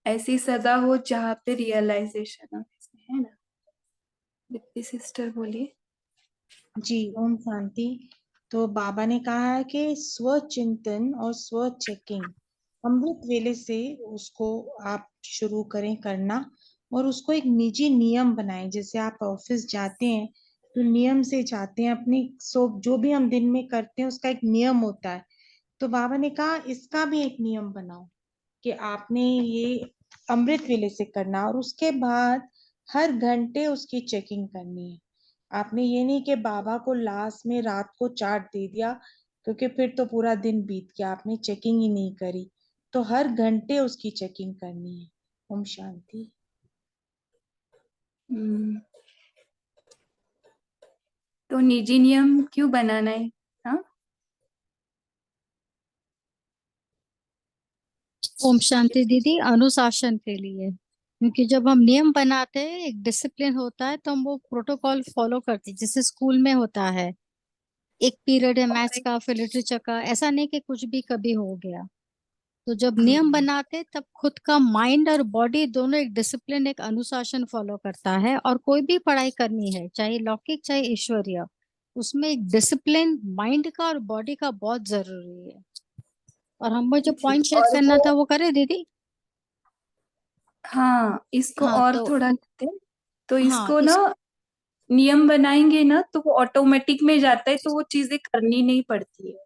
ऐसी सजा हो जहाँ पे रियलाइजेशन हो, है ना। दीप्ति सिस्टर बोलिए। जी ओम शांति। तो बाबा ने कहा है कि स्व चिंतन और स्व चेकिंग अमृत वेले से उसको आप शुरू करें करना, और उसको एक निजी नियम बनाएं। जैसे आप ऑफिस जाते हैं तो नियम से जाते हैं, अपनी जो भी हम दिन में करते हैं उसका एक नियम होता है। तो बाबा ने कहा इसका भी एक नियम बनाओ कि आपने ये अमृत वेले से करना, और उसके बाद हर घंटे उसकी चेकिंग करनी है। आपने ये नहीं कि बाबा को लास्ट में रात को चार्ट दे दिया, क्योंकि फिर तो पूरा दिन बीत गया, आपने चेकिंग ही नहीं करी। तो हर घंटे उसकी चेकिंग करनी है। ओम शांति। तो निजी नियम क्यों बनाना है? हाँ, ओम शांति दीदी, अनुशासन के लिए। क्योंकि जब हम नियम बनाते हैं, एक डिसिप्लिन होता है, तो हम वो प्रोटोकॉल फॉलो करते हैं जैसे स्कूल में होता है। एक पीरियड है मैथ्स का, फिर लिटरेचर का, ऐसा नहीं कि कुछ भी कभी हो गया। तो जब नियम बनाते तब खुद का माइंड और बॉडी दोनों एक डिसिप्लिन, एक अनुशासन फॉलो करता है। और कोई भी पढ़ाई करनी है, चाहे लौकिक चाहे ईश्वरीय, उसमें एक डिसिप्लिन माइंड का और बॉडी का बहुत जरूरी है। और हमको जो पॉइंट शेयर और करना वो था वो करे दीदी। हाँ, इसको हाँ और तो थोड़ा लेते हैं। तो हाँ इसको ना नियम बनाएंगे ना तो वो ऑटोमेटिक में जाता है, तो वो चीजें करनी नहीं पड़ती है।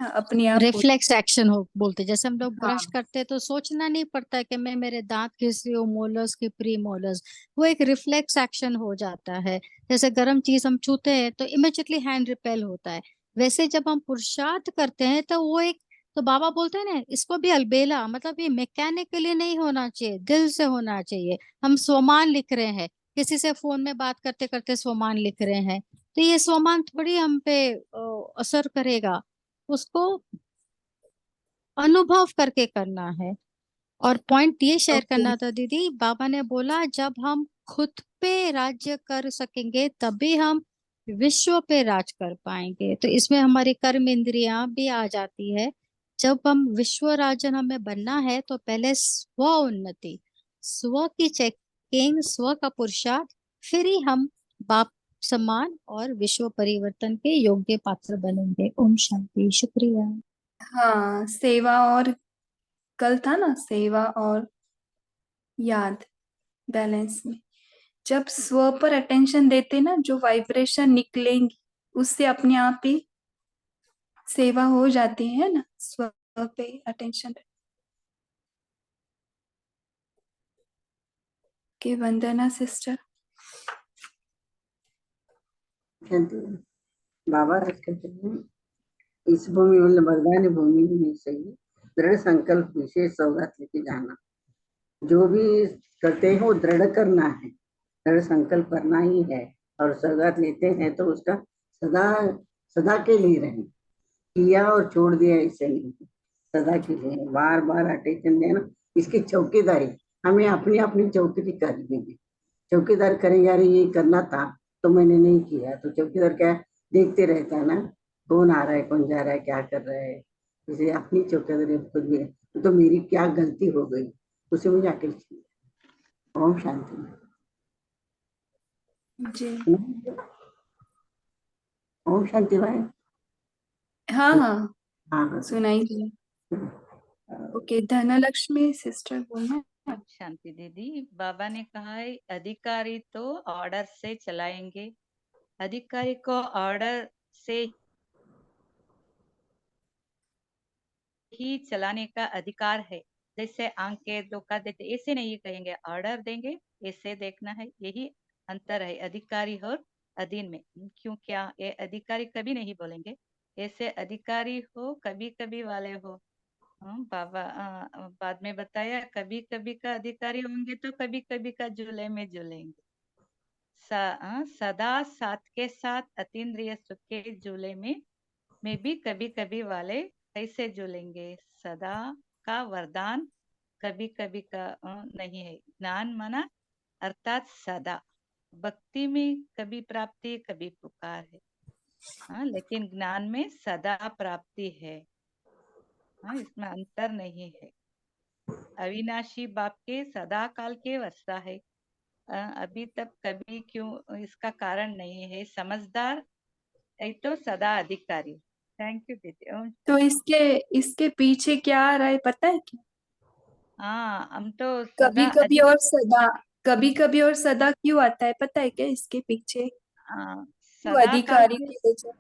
हाँ, अपने आप हो। रिफ्लेक्स एक्शन हो बोलते, जैसे हम लोग ब्रश हाँ करते हैं तो सोचना नहीं पड़ता है कि मैं मेरे दांत घिस रही हूँ, मोलर्स की प्री मोलर्स। वो एक रिफ्लेक्स एक्शन हो जाता है। जैसे गर्म चीज हम छूते हैं तो इमिजिएटली हैंड रिपेल होता है। वैसे जब हम पुरुषार्थ करते हैं तो वो एक, तो बाबा बोलते हैं ना, इसको भी अलबेला, मतलब ये मैकेनिकली नहीं होना चाहिए, दिल से होना चाहिए। हम स्वमान लिख रहे हैं, किसी से फोन में बात करते करते स्वमान लिख रहे हैं, तो ये स्वमान थोड़ी हम पे असर करेगा। उसको अनुभव करके करना है। और पॉइंट ये शेयर ओके। करना था दीदी, बाबा ने बोला जब हम खुद पे राज्य कर सकेंगे तभी हम विश्व पे राज कर पाएंगे। तो इसमें हमारी कर्म इंद्रियां भी आ जाती है। जब हम विश्व राजन हमें बनना है तो पहले स्व उन्नति, स्व की चेकिंग, स्व का पुरुषार्थ, फिर ही हम बाप समान और विश्व परिवर्तन के योग्य पात्र बनेंगे। ओम शांति। शुक्रिया। हाँ, सेवा और कल था ना, सेवा और याद, बैलेंस में जब स्व पर अटेंशन देते ना, जो वाइब्रेशन निकलेंगी उससे अपने आप ही सेवा हो जाती है ना। स्व पे अटेंशन के। वंदना सिस्टर। कहते हैं, बाबा कहते हैं इस भूमि मतलब वरदान भूमि में से ही दृढ़ संकल्प विशेष सौगात लेके जाना। जो भी करते हैं वो दृढ़ करना है, दृढ़ संकल्प करना ही है। और सौगात लेते हैं तो उसका सदा सदा के लिए रहे, किया और छोड़ दिया इसे नहीं, सदा के लिए बार बार अटेंशन देना। इसकी चौकीदारी हमें अपनी अपनी चौकी करनी है। चौकीदार करेंगे, अरे ये करना था तो मैंने नहीं किया, तो चौकीदार क्या देखते रहता है ना, कौन आ रहा है कौन जा रहा है क्या कर रहा है। इसे अपनी चौकीदारी खुद भी तो मेरी क्या गलती हो गई उसे मुझे आके ओम शांति। जी। ओम शांति भाई। हाँ हाँ, हाँ हाँ सुनाई दिया। ओके, धनलक्ष्मी सिस्टर बोलना। शांति दीदी, बाबा ने कहा है अधिकारी तो ऑर्डर से चलाएंगे, अधिकारी को ऑर्डर से ही चलाने का अधिकार है। जैसे आंख के धोखा देते ऐसे नहीं कहेंगे, ऑर्डर देंगे ऐसे देखना है। यही अंतर है अधिकारी और अधीन में। क्यों, क्या ये अधिकारी कभी नहीं बोलेंगे ऐसे अधिकारी हो, कभी कभी वाले हो। बाबा बाद में बताया, कभी कभी का अधिकारी होंगे तो कभी कभी का झूले में झूलेंगे। सदा साथ के साथ अतीन्द्रिय सुख के झूले में भी कभी कभी वाले कैसे झूलेंगे। सदा का वरदान कभी कभी का नहीं है। ज्ञान माना अर्थात सदा, भक्ति में कभी प्राप्ति कभी पुकार है। लेकिन ज्ञान में सदा प्राप्ति है। इसमें अंतर नहीं है। अविनाशी बाप के सदा काल के वस्ता है। अभी तक कभी क्यों इसका कारण नहीं है। समझदार एक तो सदा अधिकारी। थैंक यू दीदी। तो इसके पीछे क्या आ रहा है पता है क्या? हाँ, हम तो कभी सदा कभी और सदा, कभी कभी और सदा क्यों आता है पता है क्या इसके पीछे? क्यों सदा काल अधिकारी के की वजह?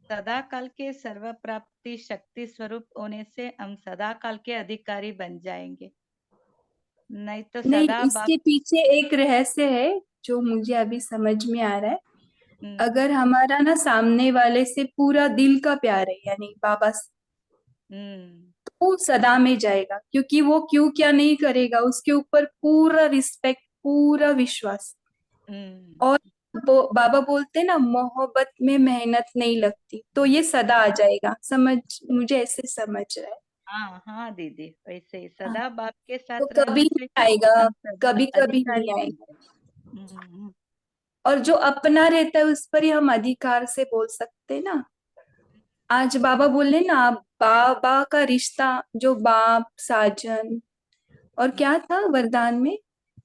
सदा काल के सर्व प्राप्ति शक्ति स्वरूप होने से हम सदा काल के अधिकारी बन जाएंगे। नहीं तो नहीं, सदा बाप। इसके पीछे एक रहस्य है जो मुझे अभी समझ में आ रहा है। अगर हमारा ना सामने वाले से पूरा दिल का प्यार है, यानी बाबा से, तो वो सदा में जाएगा, क्योंकि वो क्यों क्या नहीं करेगा, उसके ऊपर पूरा रिस्पेक्ट, पूरा विश्वास। और बाबा बोलते ना, मोहब्बत में मेहनत नहीं लगती, तो ये सदा आ जाएगा। समझ, मुझे ऐसे समझ रहा है। हाँ हाँ दीदी, वैसे ही हाँ, सदा बाप के तो साथ कभी रहने से नहीं आएगा, हम सदा कभी कभी अधिकारी नहीं बन आएगा। गए। और जो अपना रहता है उस पर ही हम अधिकार से बोल सकते हैं ना। आज बाबा बोले ना, बाबा का रिश्ता जो बाप साजन और क्या था वरदान में,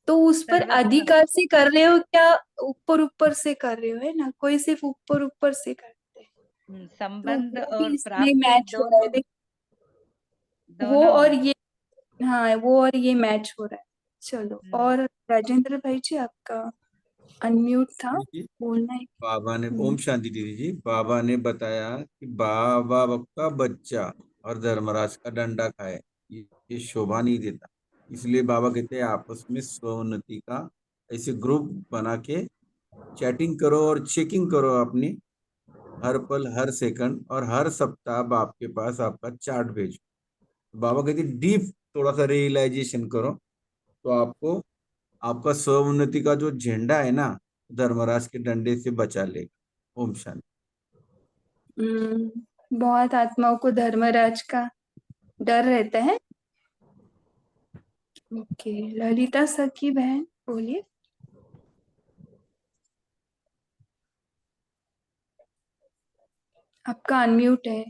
तो उस पर सर्वस्व अधिकार से कर रहे हो क्या ऊपर ऊपर से कर रहे हो, है ना? कोई सिर्फ ऊपर ऊपर से करते हैं, तो संबंध वो भी और इसमें प्राप्ति मैच हो रहा है। दोनों वो और दोनों। ये, हाँ वो और ये मैच हो रहा है। चलो, और राजेंद्र भाई जी आपका अनम्यूट था, जी, बोलना है। बाबा ने, ओम शांति दीदी जी, बाबा ने बताया कि बाबा का बच्चा और धर्मराज का डंडा खाए, ये शोभा नहीं देता। इसलिए बाबा कहते हैं आपस में स्वोन्नति का ऐसे ग्रुप बना के चैटिंग करो और चेकिंग करो अपनी, हर पल हर सेकंड और हर सप्ताह बाप के पास आपका चार्ट भेजो। बाबा कहते डीप थोड़ा सा रियलाइजेशन करो, तो आपको आपका स्वोन्नति का जो झंडा है ना, धर्मराज के डंडे से बचा लेगा। ओम शांति। बहुत आत्माओं को धर्मराज का डर रहता है। ओके, ललिता सखी बहन बोलिए। आपका अनम्यूट है।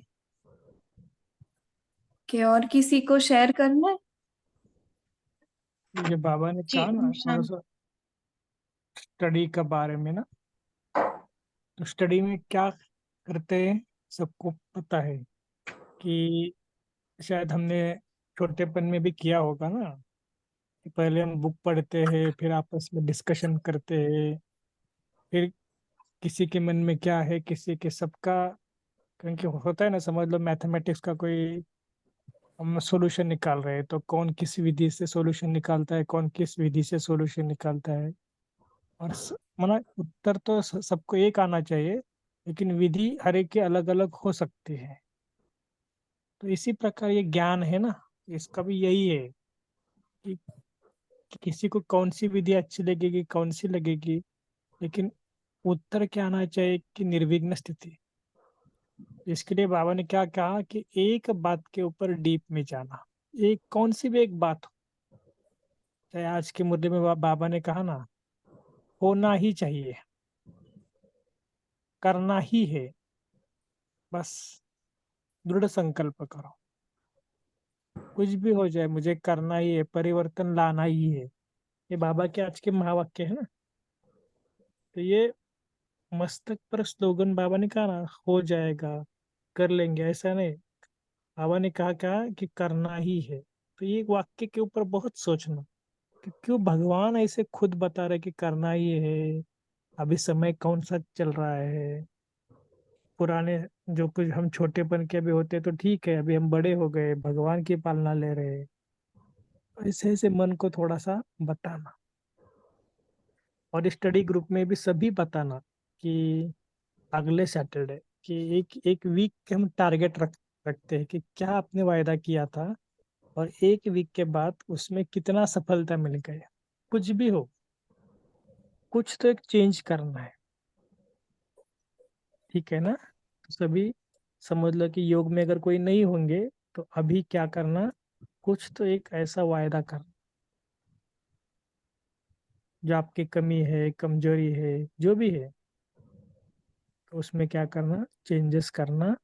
कि और किसी को शेयर करना है? ये बाबा ने जी कहा ना ओम थोड़ा शांति। सा स्टडी के बारे में ना, तो स्टडी में क्या करते हैं सबको पता है कि शायद हमने छोटेपन में भी किया होगा ना, कि पहले हम बुक पढ़ते हैं, फिर आपस में डिस्कशन करते हैं, फिर किसी के मन में क्या है, किसी के सबका, क्योंकि होता है ना, समझ लो मैथमेटिक्स का कोई हम सॉल्यूशन निकाल रहे हैं, तो कौन किस विधि से सॉल्यूशन निकालता है, कौन किस विधि से सॉल्यूशन निकालता है, और मतलब उत्तर तो सबको एक आना चाहिए, लेकिन विधि हर एक के अलग अलग हो सकती है। तो इसी प्रकार ये ज्ञान है ना, इसका भी यही है कि किसी को कौन सी विधि अच्छी लगेगी, कौन सी लगेगी, लेकिन उत्तर क्या आना चाहिए कि निर्विघ्न स्थिति। इसके लिए बाबा ने क्या कहा कि एक बात के ऊपर डीप में जाना, एक कौन सी भी एक बात हो, चाहे आज के मुद्दे में बाबा ने कहा ना, होना ही चाहिए, करना ही है, बस दृढ़ संकल्प करो, कुछ भी हो जाए मुझे करना ही है, परिवर्तन लाना ही है। ये बाबा के आज के महावाक्य है ना। तो ये मस्तक पर स्लोगन बाबा ने कहा ना, हो जाएगा, कर लेंगे, ऐसा नहीं। बाबा ने कहा क्या कि करना ही है। तो ये वाक्य के ऊपर बहुत सोचना कि क्यों भगवान ऐसे खुद बता रहे कि करना ही है। अभी समय कौन सा चल रहा है, पुराने जो कुछ हम छोटेपन के अभी होते तो ठीक है, अभी हम बड़े हो गए, भगवान की पालना ले रहे हैं। ऐसे ऐसे मन को थोड़ा सा बताना, और स्टडी ग्रुप में भी सभी बताना कि अगले सैटरडे कि एक एक वीक के हम टारगेट रखते हैं कि क्या आपने वायदा किया था, और एक वीक के बाद उसमें कितना सफलता मिल गई। कुछ भी हो, कुछ तो एक चेंज करना है, ठीक है ना। तो सभी समझ लो कि योग में अगर कोई नहीं होंगे, तो अभी क्या करना, कुछ तो एक ऐसा वायदा करना, जो आपकी कमी है, कमजोरी है, जो भी है, तो उसमें क्या करना, चेंजेस करना।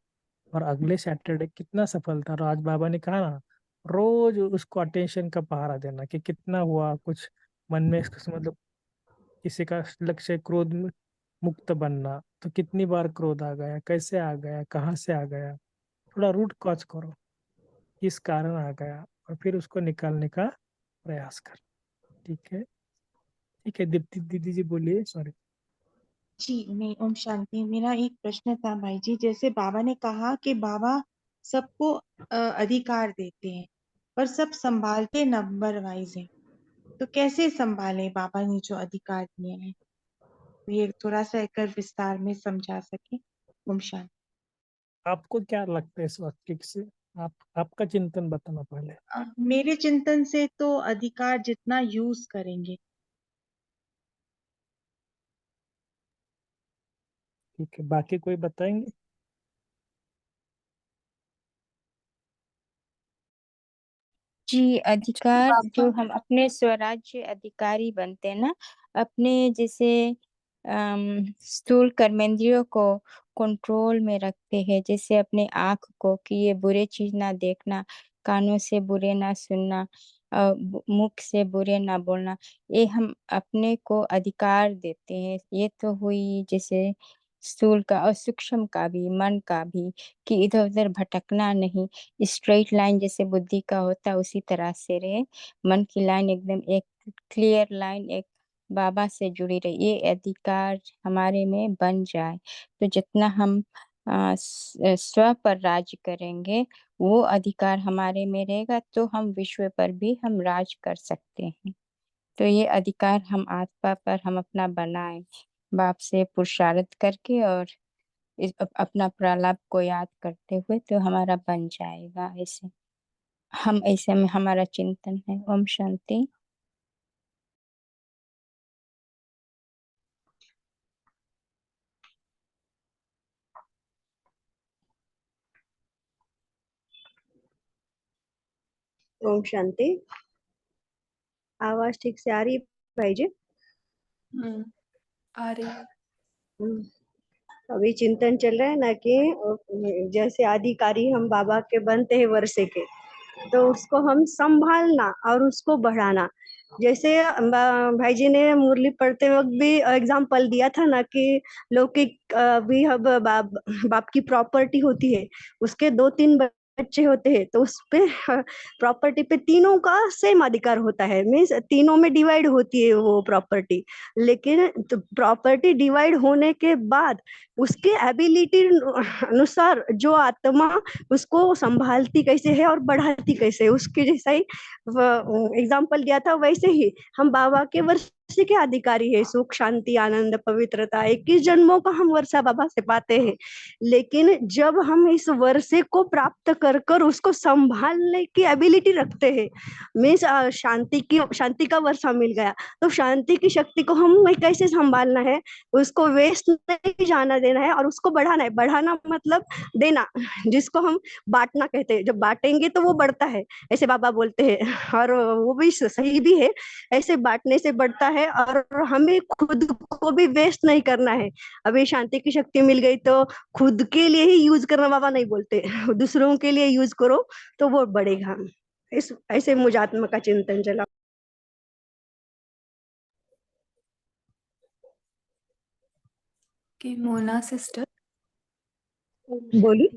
और अगले सैटरडे कितना सफलता, और आज बाबा ने कहा ना, रोज उसको अटेंशन का पहारा देना कि कितना हुआ, कुछ मन में मतलब किसी का लक्ष्य क्रोध मुक्त बनना, तो कितनी बार क्रोध आ गया, कैसे आ गया, कहाँ से आ गया, थोड़ा रूट कॉज करो, किस कारण आ गया, और फिर उसको निकालने का प्रयास कर। ठीक है, ठीक है, दीप्ति दीदी जी बोलिए, सॉरी। जी नहीं ओम शांति। मेरा एक प्रश्न था भाई जी, जैसे बाबा ने कहा कि बाबा सबको अधिकार देते हैं, पर सब संभालते नंबर वाइज हैं, तो कैसे संभाले बाबा ने जो अधिकार दिए हैं? तो ये थोड़ा सा एक विस्तार में समझा सके। ओम शांति। आपको क्या लगता है इस वाक्य से, आपका चिंतन बताना पहले। मेरे चिंतन से तो अधिकार जितना यूज करेंगे। ठीक है, बाकी कोई बताएंगे। जी, अधिकार बाबा, जो हम अपने स्वराज्य अधिकारी बनते हैं ना, अपने जैसे स्थूल कर्मेंद्रियों को कंट्रोल में रखते हैं, जैसे अपने आँख को कि ये बुरे चीज़ ना देखना, कानों से बुरे ना सुनना, मुख से बुरे ना बोलना, ये हम अपने को अधिकार देते हैं। ये तो हुई जैसे स्थूल का और सूक्ष्म का भी, मन का भी, कि इधर-उधर भटकना नहीं, स्ट्रेट लाइन जैसे बुद्धि का होता है उसी तरह से रहे, मन की लाइन एकदम एक क्लियर लाइन, एक बाबा से जुड़ी रहे, ये अधिकार हमारे में बन जाए। तो जितना हम स्व पर राज्य करेंगे, वो अधिकार हमारे में रहेगा, तो हम विश्व पर भी हम राज कर सकते हैं। तो ये अधिकार हम आत्मा पर हम अपना बनाएँ, बाप से पुरुषार्थ करके और अपना प्रलाप को याद करते हुए, तो हमारा बन जाएगा ऐसे। हम ऐसे में हमारा चिंतन है। ओम शांति। ओम शांति। आवाज ठीक से आ रही है भाई जी? आ रही है। अभी चिंतन चल रहा है ना कि जैसे अधिकारी हम बाबा के बनते हैं वर्षे के, तो उसको हम संभालना और उसको बढ़ाना। जैसे भाई जी ने मुरली पढ़ते वक्त भी एग्जाम्पल दिया था ना कि लौकिक भी अब बाप की प्रॉपर्टी होती है, उसके 2-3 बच्चे होते हैं, तो उस पे प्रॉपर्टी पे तीनों का सेम अधिकार होता है, मीन्स तीनों में डिवाइड होती है वो प्रॉपर्टी। लेकिन तो प्रॉपर्टी डिवाइड होने के बाद उसके एबिलिटी अनुसार जो आत्मा उसको संभालती कैसे है और बढ़ाती कैसे है, उसके जैसा ही एग्जाम्पल दिया था, वैसे ही हम बाबा के वर्षे के अधिकारी है। सुख, शांति, आनंद, पवित्रता 21 जन्मों का हम वर्षा बाबा से पाते हैं। लेकिन जब हम इस वर्षे को प्राप्त कर कर उसको संभालने की एबिलिटी रखते हैं, मीन्स शांति का वर्षा मिल गया, तो शांति की शक्ति को हमें कैसे संभालना है, उसको वेस्ट नहीं जाना देना है और उसको बढ़ाना है। बढ़ाना मतलब देना, जिसको हम बांटना कहते हैं। जब बांटेंगे तो वो बढ़ता है, ऐसे बाबा बोलते हैं, और वो भी सही भी है। ऐसे बांटने से बढ़ता है और हमें खुद को भी वेस्ट नहीं करना है। अभी शांति की शक्ति मिल गई तो खुद के लिए ही यूज करना बाबा नहीं बोलते, दूसरों के लिए यूज करो तो वो बढ़ेगा। इस ऐसे मुझे आत्मा का चिंतन चला। कि मोना सिस्टर बोली।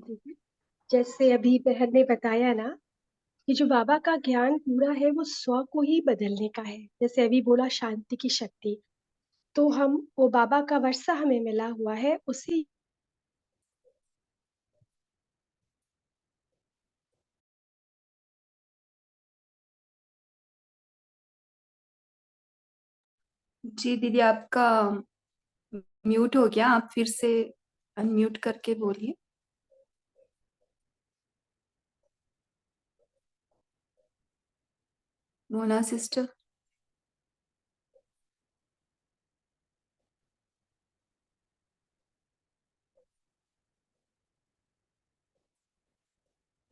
जैसे अभी बहन ने बताया ना कि जो बाबा का ज्ञान पूरा है वो स्व को ही बदलने का है। जैसे अभी बोला शांति की शक्ति, तो हम वो बाबा का वर्षा हमें मिला हुआ है, उसी जी दीदी, आपका म्यूट हो गया, आप फिर से अनम्यूट करके बोलिए। मोना सिस्टर।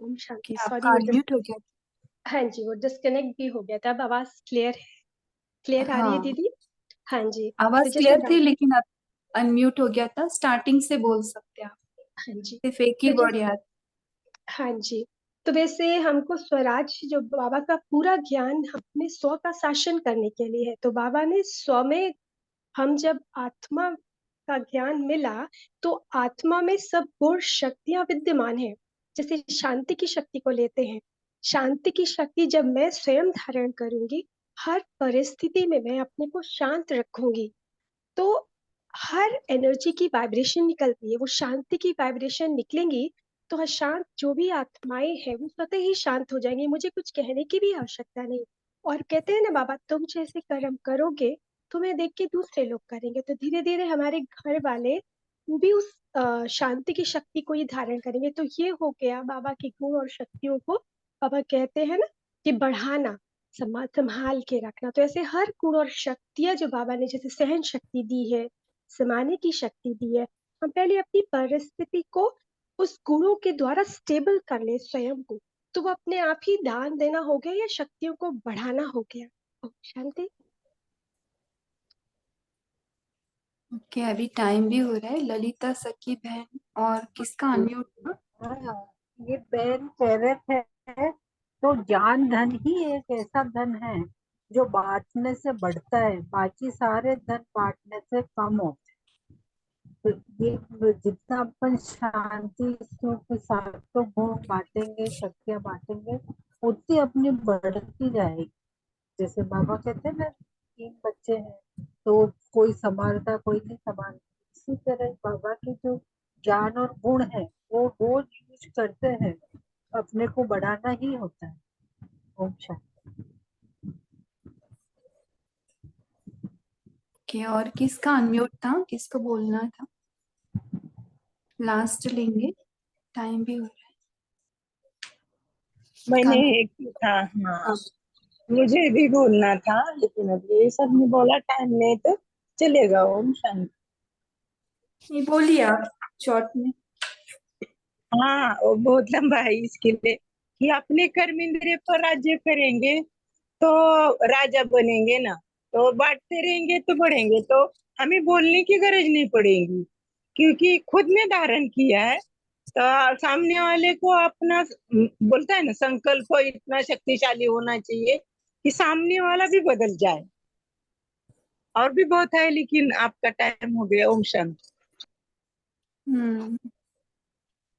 ओम शांति। कि सॉरी, आपका अनम्यूट हो गया। हाँ जी, वो डिस्कनेक्ट भी हो गया था। अब आवाज क्लियर है? क्लियर आ रही है हाँ, दीदी? हाँ जी। आवाज तो जैसे क्लियर थी लेकिन आप अनम्यूट हो गया था। स्टार्टिंग से बोल सकते हैं आप, हाँ जी, सिर्फ एक ही तो वर्ड याद। हाँ जी। तो वैसे हमको स्वराज, जो बाबा का पूरा ज्ञान अपने स्व का शासन करने के लिए है, तो बाबा ने स्व में, हम जब आत्मा का ज्ञान मिला तो आत्मा में सब गुण शक्तियां विद्यमान है। जैसे शांति की शक्ति को लेते हैं, शांति की शक्ति जब मैं स्वयं धारण करूंगी, हर परिस्थिति में मैं अपने को शांत रखूंगी, तो हर एनर्जी की वाइब्रेशन निकलती है, वो शांति की वाइब्रेशन निकलेंगी, तो अशांत जो भी आत्माएं हैं वो स्वतः ही शांत हो जाएंगी, मुझे कुछ कहने की भी आवश्यकता नहीं। और कहते हैं ना बाबा, तुम जैसे कर्म करोगे तुम्हें देख के दूसरे लोग करेंगे, तो धीरे धीरे हमारे घर वाले वो भी उस शांति की शक्ति को ही धारण करेंगे। तो ये हो गया बाबा के गुण और शक्तियों को बाबा कहते हैं ना कि बढ़ाना, संभाल के रखना। तो ऐसे हर गुण और शक्तियां जो बाबा ने, जैसे सहन शक्ति दी है, समाने की शक्ति दी है, हम पहले अपनी परिस्थिति को उस गुणों के द्वारा स्टेबल कर ले स्वयं को, तो वो अपने आप ही दान देना हो गया या शक्तियों को बढ़ाना हो गया। ओम शांति। ओके, अभी टाइम भी हो रहा है। ललिता सखी बहन और किसका अनम्यूट था? हाँ, ये बहन कह रहे थे, तो ज्ञान धन ही एक ऐसा धन है जो बांटने से बढ़ता है, बाकी सारे धन बांटने से कम होते हैं। तो ये जितना अपन शांति सुख सातों गुण बांटेंगे, शक्तियां बांटेंगे, उतनी अपनी बढ़ती जाएगी। जैसे बाबा कहते हैं ना, 3 बच्चे हैं तो कोई संभालता कोई नहीं संभालता, इसी तरह बाबा के जो ज्ञान और गुण है वो रोज यूज करते हैं, अपने को बढ़ाना ही होता है। ओम शांति। ओके, और किसका अनम्यूट था? किसको बोलना था? लास्ट लेंगे, टाइम भी हो रहा मैंने है। एक था, हाँ, मुझे भी बोलना था, लेकिन अभी सबने बोला टाइम नहीं तो चलेगा। ओम शांति। नहीं, बोलिए आप शॉर्ट में। हाँ, वो बहुत लंबा है इसके लिए कि अपने कर्म इंद्रिय पर राज्य करेंगे तो राजा बनेंगे ना, तो बांटते रहेंगे तो बढ़ेंगे, तो हमें बोलने की गरज नहीं पड़ेगी, क्योंकि खुद ने धारण किया है। तो सामने वाले को अपना बोलता है ना, संकल्प इतना शक्तिशाली होना चाहिए कि सामने वाला भी बदल जाए। और भी बहुत है, लेकिन आपका टाइम हो गया। ओम शांति।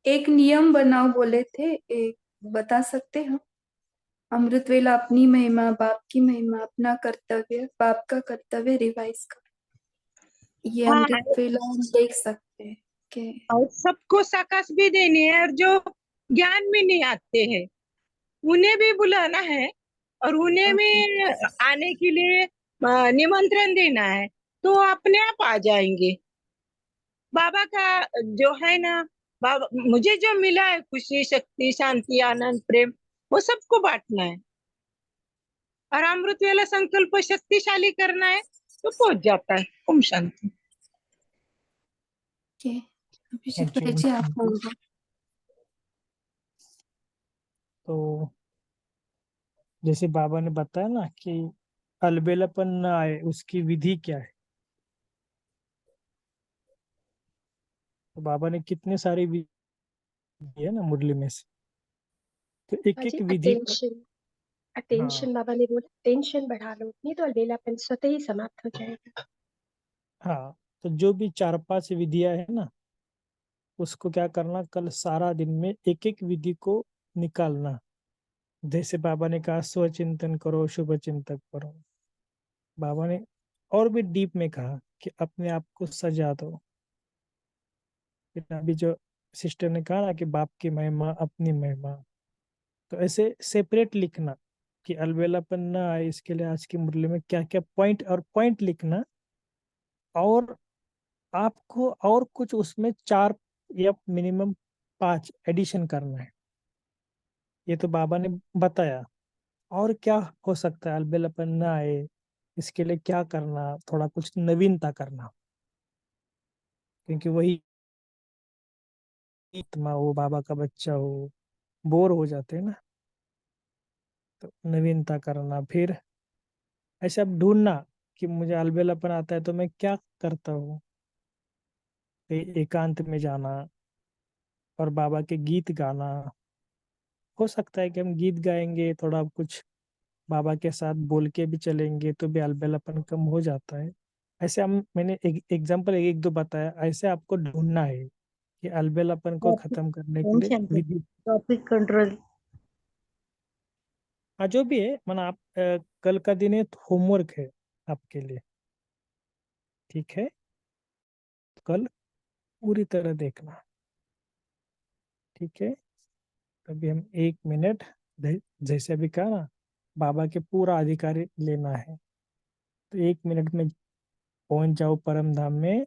एक नियम बनाओ बोले थे, एक बता सकते हो? अमृत वेला अपनी महिमा, बाप की महिमा, अपना कर्तव्य, बाप का कर्तव्य रिवाइज कर। ये हाँ, अमृत वेला हम देख सकते हैं कि और सबको साकाश भी देनी है, और जो ज्ञान में नहीं आते हैं उन्हें भी बुलाना है, और उन्हें भी आने के लिए निमंत्रण देना है, तो अपने आप आ जाएंगे। बाबा का जो है ना, बाबा मुझे जो मिला है, खुशी, शक्ति, शांति, आनंद, प्रेम, वो सबको बांटना है, और अमृत वेला संकल्प शक्तिशाली करना है, तो पहुंच जाता है। ओम शांति। अभिषेक अच्छा, भाई जी आप बोल दो। तो जैसे बाबा ने बताया ना कि अलबेलापन न आए, उसकी विधि क्या है। तो बाबा ने कितने सारी विधि है ना मुरली में से, तो एक अजय, एक विधि पर। अटेंशन हाँ अटेंशन बाबा ने बोला, टेंशन बढ़ा लो, नहीं तो अलबेलापन स्वतः ही समाप्त हो जाएगा। हाँ, तो जो भी 4-5 विधियां है ना, उसको क्या करना, कल सारा दिन में एक एक विधि को निकालना। जैसे बाबा ने कहा स्वचिंतन करो, शुभ चिंतक करो। बाबा ने और भी डीप में कहा कि अपने आप को सजा दो। फिर अभी जो सिस्टर ने कहा ना कि बाप की महिमा, अपनी महिमा, तो ऐसे सेपरेट लिखना कि अलबेलापन ना आए, इसके लिए आज की मुरली में क्या क्या पॉइंट, और पॉइंट लिखना। और आपको और कुछ उसमें 4 या मिनिमम 5 एडिशन करना है। ये तो बाबा ने बताया। और क्या हो सकता है अलबेलापन ना आए, इसके लिए क्या करना, थोड़ा कुछ नवीनता करना, क्योंकि वही आत्मा हो, बाबा का बच्चा हो, बोर हो जाते हैं ना। तो नवीनता करना, फिर ऐसे अब ढूंढना कि मुझे अलबेलापन आता है तो मैं क्या करता हूँ। एकांत में जाना और बाबा के गीत गाना। हो सकता है कि हम गीत गाएंगे, थोड़ा कुछ बाबा के साथ बोल के भी चलेंगे तो भी अलबेलापन कम हो जाता है। ऐसे हम, मैंने एक एग्जांपल एक दो बताया, ऐसे आपको ढूंढना है कि अलबेलापन को खत्म करने के ओम लिए शांति। विधि। Topic control. हाँ, जो भी है, माना आप कल का दिन है, होमवर्क है आपके लिए, ठीक है। कल पूरी तरह देखना, ठीक है। अभी हम 1 मिनट, जैसे अभी कहा ना, बाबा के पूरा अधिकारी लेना है, तो 1 मिनट में पहुंच जाओ परम धाम में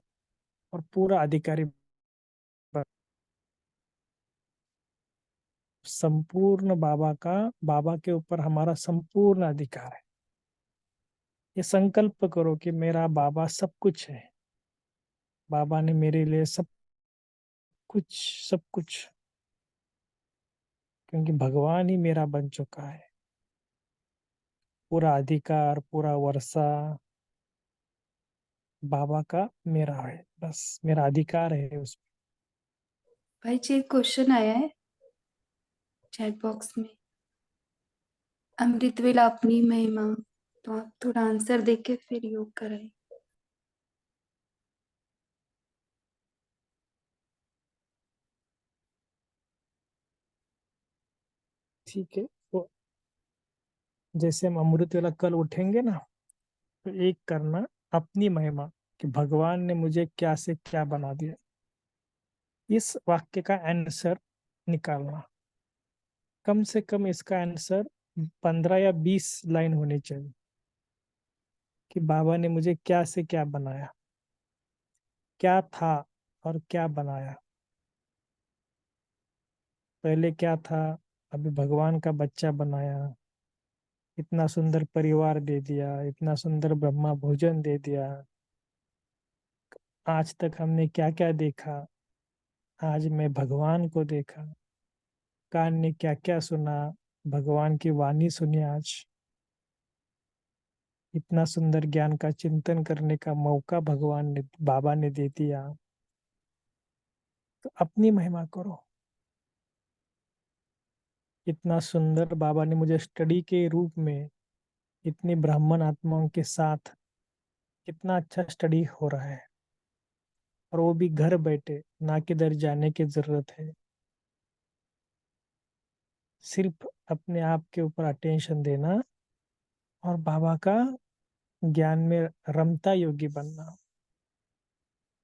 और पूरा अधिकारी बन। संपूर्ण बाबा का, बाबा के ऊपर हमारा संपूर्ण अधिकार है। ये संकल्प करो कि मेरा बाबा सब कुछ है, बाबा ने मेरे लिए सब कुछ, सब कुछ, क्योंकि भगवान ही मेरा बन चुका है। पूरा अधिकार, पूरा वर्षा, बाबा का मेरा है, बस मेरा अधिकार है उस। भाई जी एक क्वेश्चन आया है चैट बॉक्स में, अमृत वेला अपनी महिमा, तो आप थोड़ा आंसर देके फिर योग कराए। ठीक है, तो जैसे हम अमृत वेला कल उठेंगे ना, तो एक करना अपनी महिमा, कि भगवान ने मुझे क्या से क्या बना दिया, इस वाक्य का आंसर निकालना। कम से कम इसका आंसर 15 या 20 लाइन होनी चाहिए, कि बाबा ने मुझे क्या से क्या बनाया, क्या था और क्या बनाया। पहले क्या था, अभी भगवान का बच्चा बनाया, इतना सुंदर परिवार दे दिया, इतना सुंदर ब्रह्मा भोजन दे दिया। आज तक हमने क्या क्या देखा, आज मैं भगवान को देखा। कान ने क्या क्या सुना, भगवान की वाणी सुनी। आज इतना सुंदर ज्ञान का चिंतन करने का मौका भगवान ने, बाबा ने दे दिया। तो अपनी महिमा करो। इतना सुंदर बाबा ने मुझे स्टडी के रूप में, इतनी ब्राह्मण आत्माओं के साथ कितना अच्छा स्टडी हो रहा है, और वो भी घर बैठे, ना किधर जाने की जरूरत है। सिर्फ अपने आप के ऊपर अटेंशन देना और बाबा का ज्ञान में रमता योगी बनना।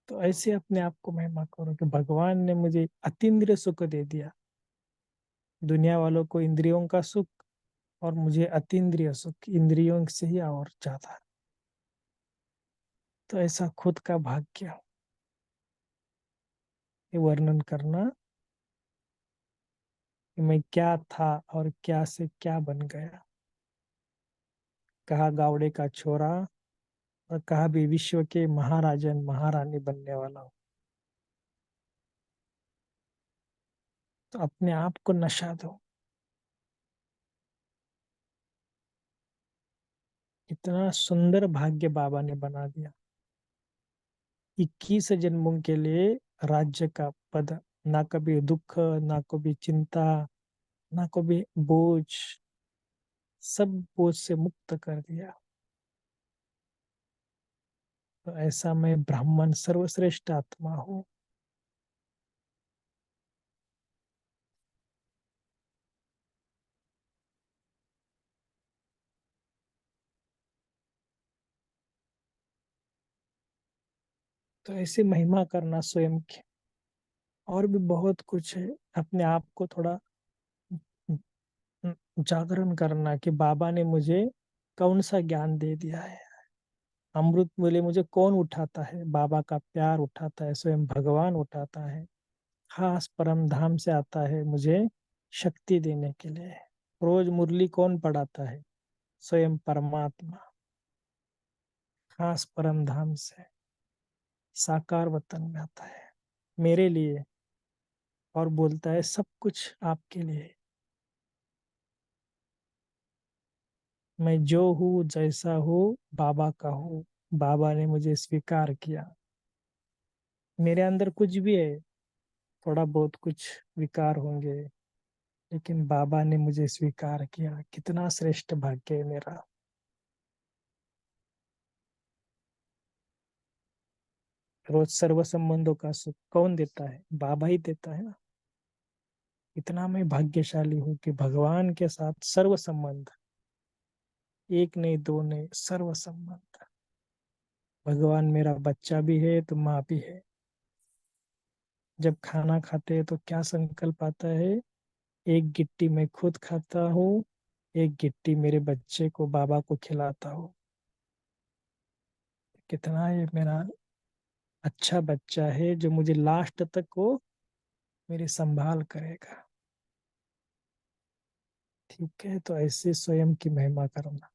तो ऐसे अपने आप को महिमा करो कि भगवान ने मुझे अतीन्द्रिय सुख दे दिया। दुनिया वालों को इंद्रियों का सुख, और मुझे अतीन्द्रिय सुख, इंद्रियों से ही और ज्यादा। तो ऐसा खुद का भाग्य ये वर्णन करना, कि मैं क्या था और क्या से क्या बन गया। कहा गावड़े का छोरा, और कहा भी विश्व के महाराजन महारानी बनने वाला हूं। तो अपने आप को नशा दो। इतना सुंदर भाग्य बाबा ने बना दिया। 21 जन्मों के लिए राज्य का पद, ना कभी दुख, ना कभी चिंता, ना कभी बोझ, सब बोझ से मुक्त कर दिया। तो ऐसा मैं ब्राह्मण सर्वश्रेष्ठ आत्मा हूँ। तो ऐसी महिमा करना स्वयं की। और भी बहुत कुछ है, अपने आप को थोड़ा जागरण करना, कि बाबा ने मुझे कौन सा ज्ञान दे दिया है। अमृत वेले मुझे कौन उठाता है, बाबा का प्यार उठाता है, स्वयं भगवान उठाता है। खास परम धाम से आता है मुझे शक्ति देने के लिए। रोज मुरली कौन पढ़ाता है, स्वयं परमात्मा खास परम धाम से साकार वतन में आता है मेरे लिए, और बोलता है सब कुछ आपके लिए। मैं जो हूँ जैसा हूँ बाबा का हूँ, बाबा ने मुझे स्वीकार किया। मेरे अंदर कुछ भी है, थोड़ा बहुत कुछ विकार होंगे, लेकिन बाबा ने मुझे स्वीकार किया। कितना श्रेष्ठ भाग्य है मेरा। रोज सर्व संबंधों का सुख कौन देता है, बाबा ही देता है ना। इतना मैं भाग्यशाली हूँ कि भगवान के साथ सर्व संबंध, एक नहीं दो नहीं, सर्व संबंध। भगवान मेरा बच्चा भी है तो माँ भी है। जब खाना खाते हैं तो क्या संकल्प आता है, एक गिट्टी मैं खुद खाता हूँ, एक गिट्टी मेरे बच्चे को, बाबा को खिलाता हूँ। कितना ये मेरा अच्छा बच्चा है, जो मुझे लास्ट तक वो मेरी संभाल करेगा। ठीक है, तो ऐसे स्वयं की महिमा करना।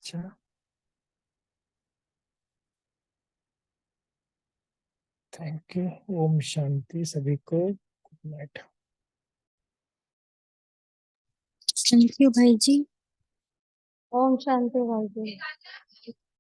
अच्छा, थैंक यू। ओम शांति सभी को। Good night. थैंक यू भाई जी। ओम शांति भाई जी।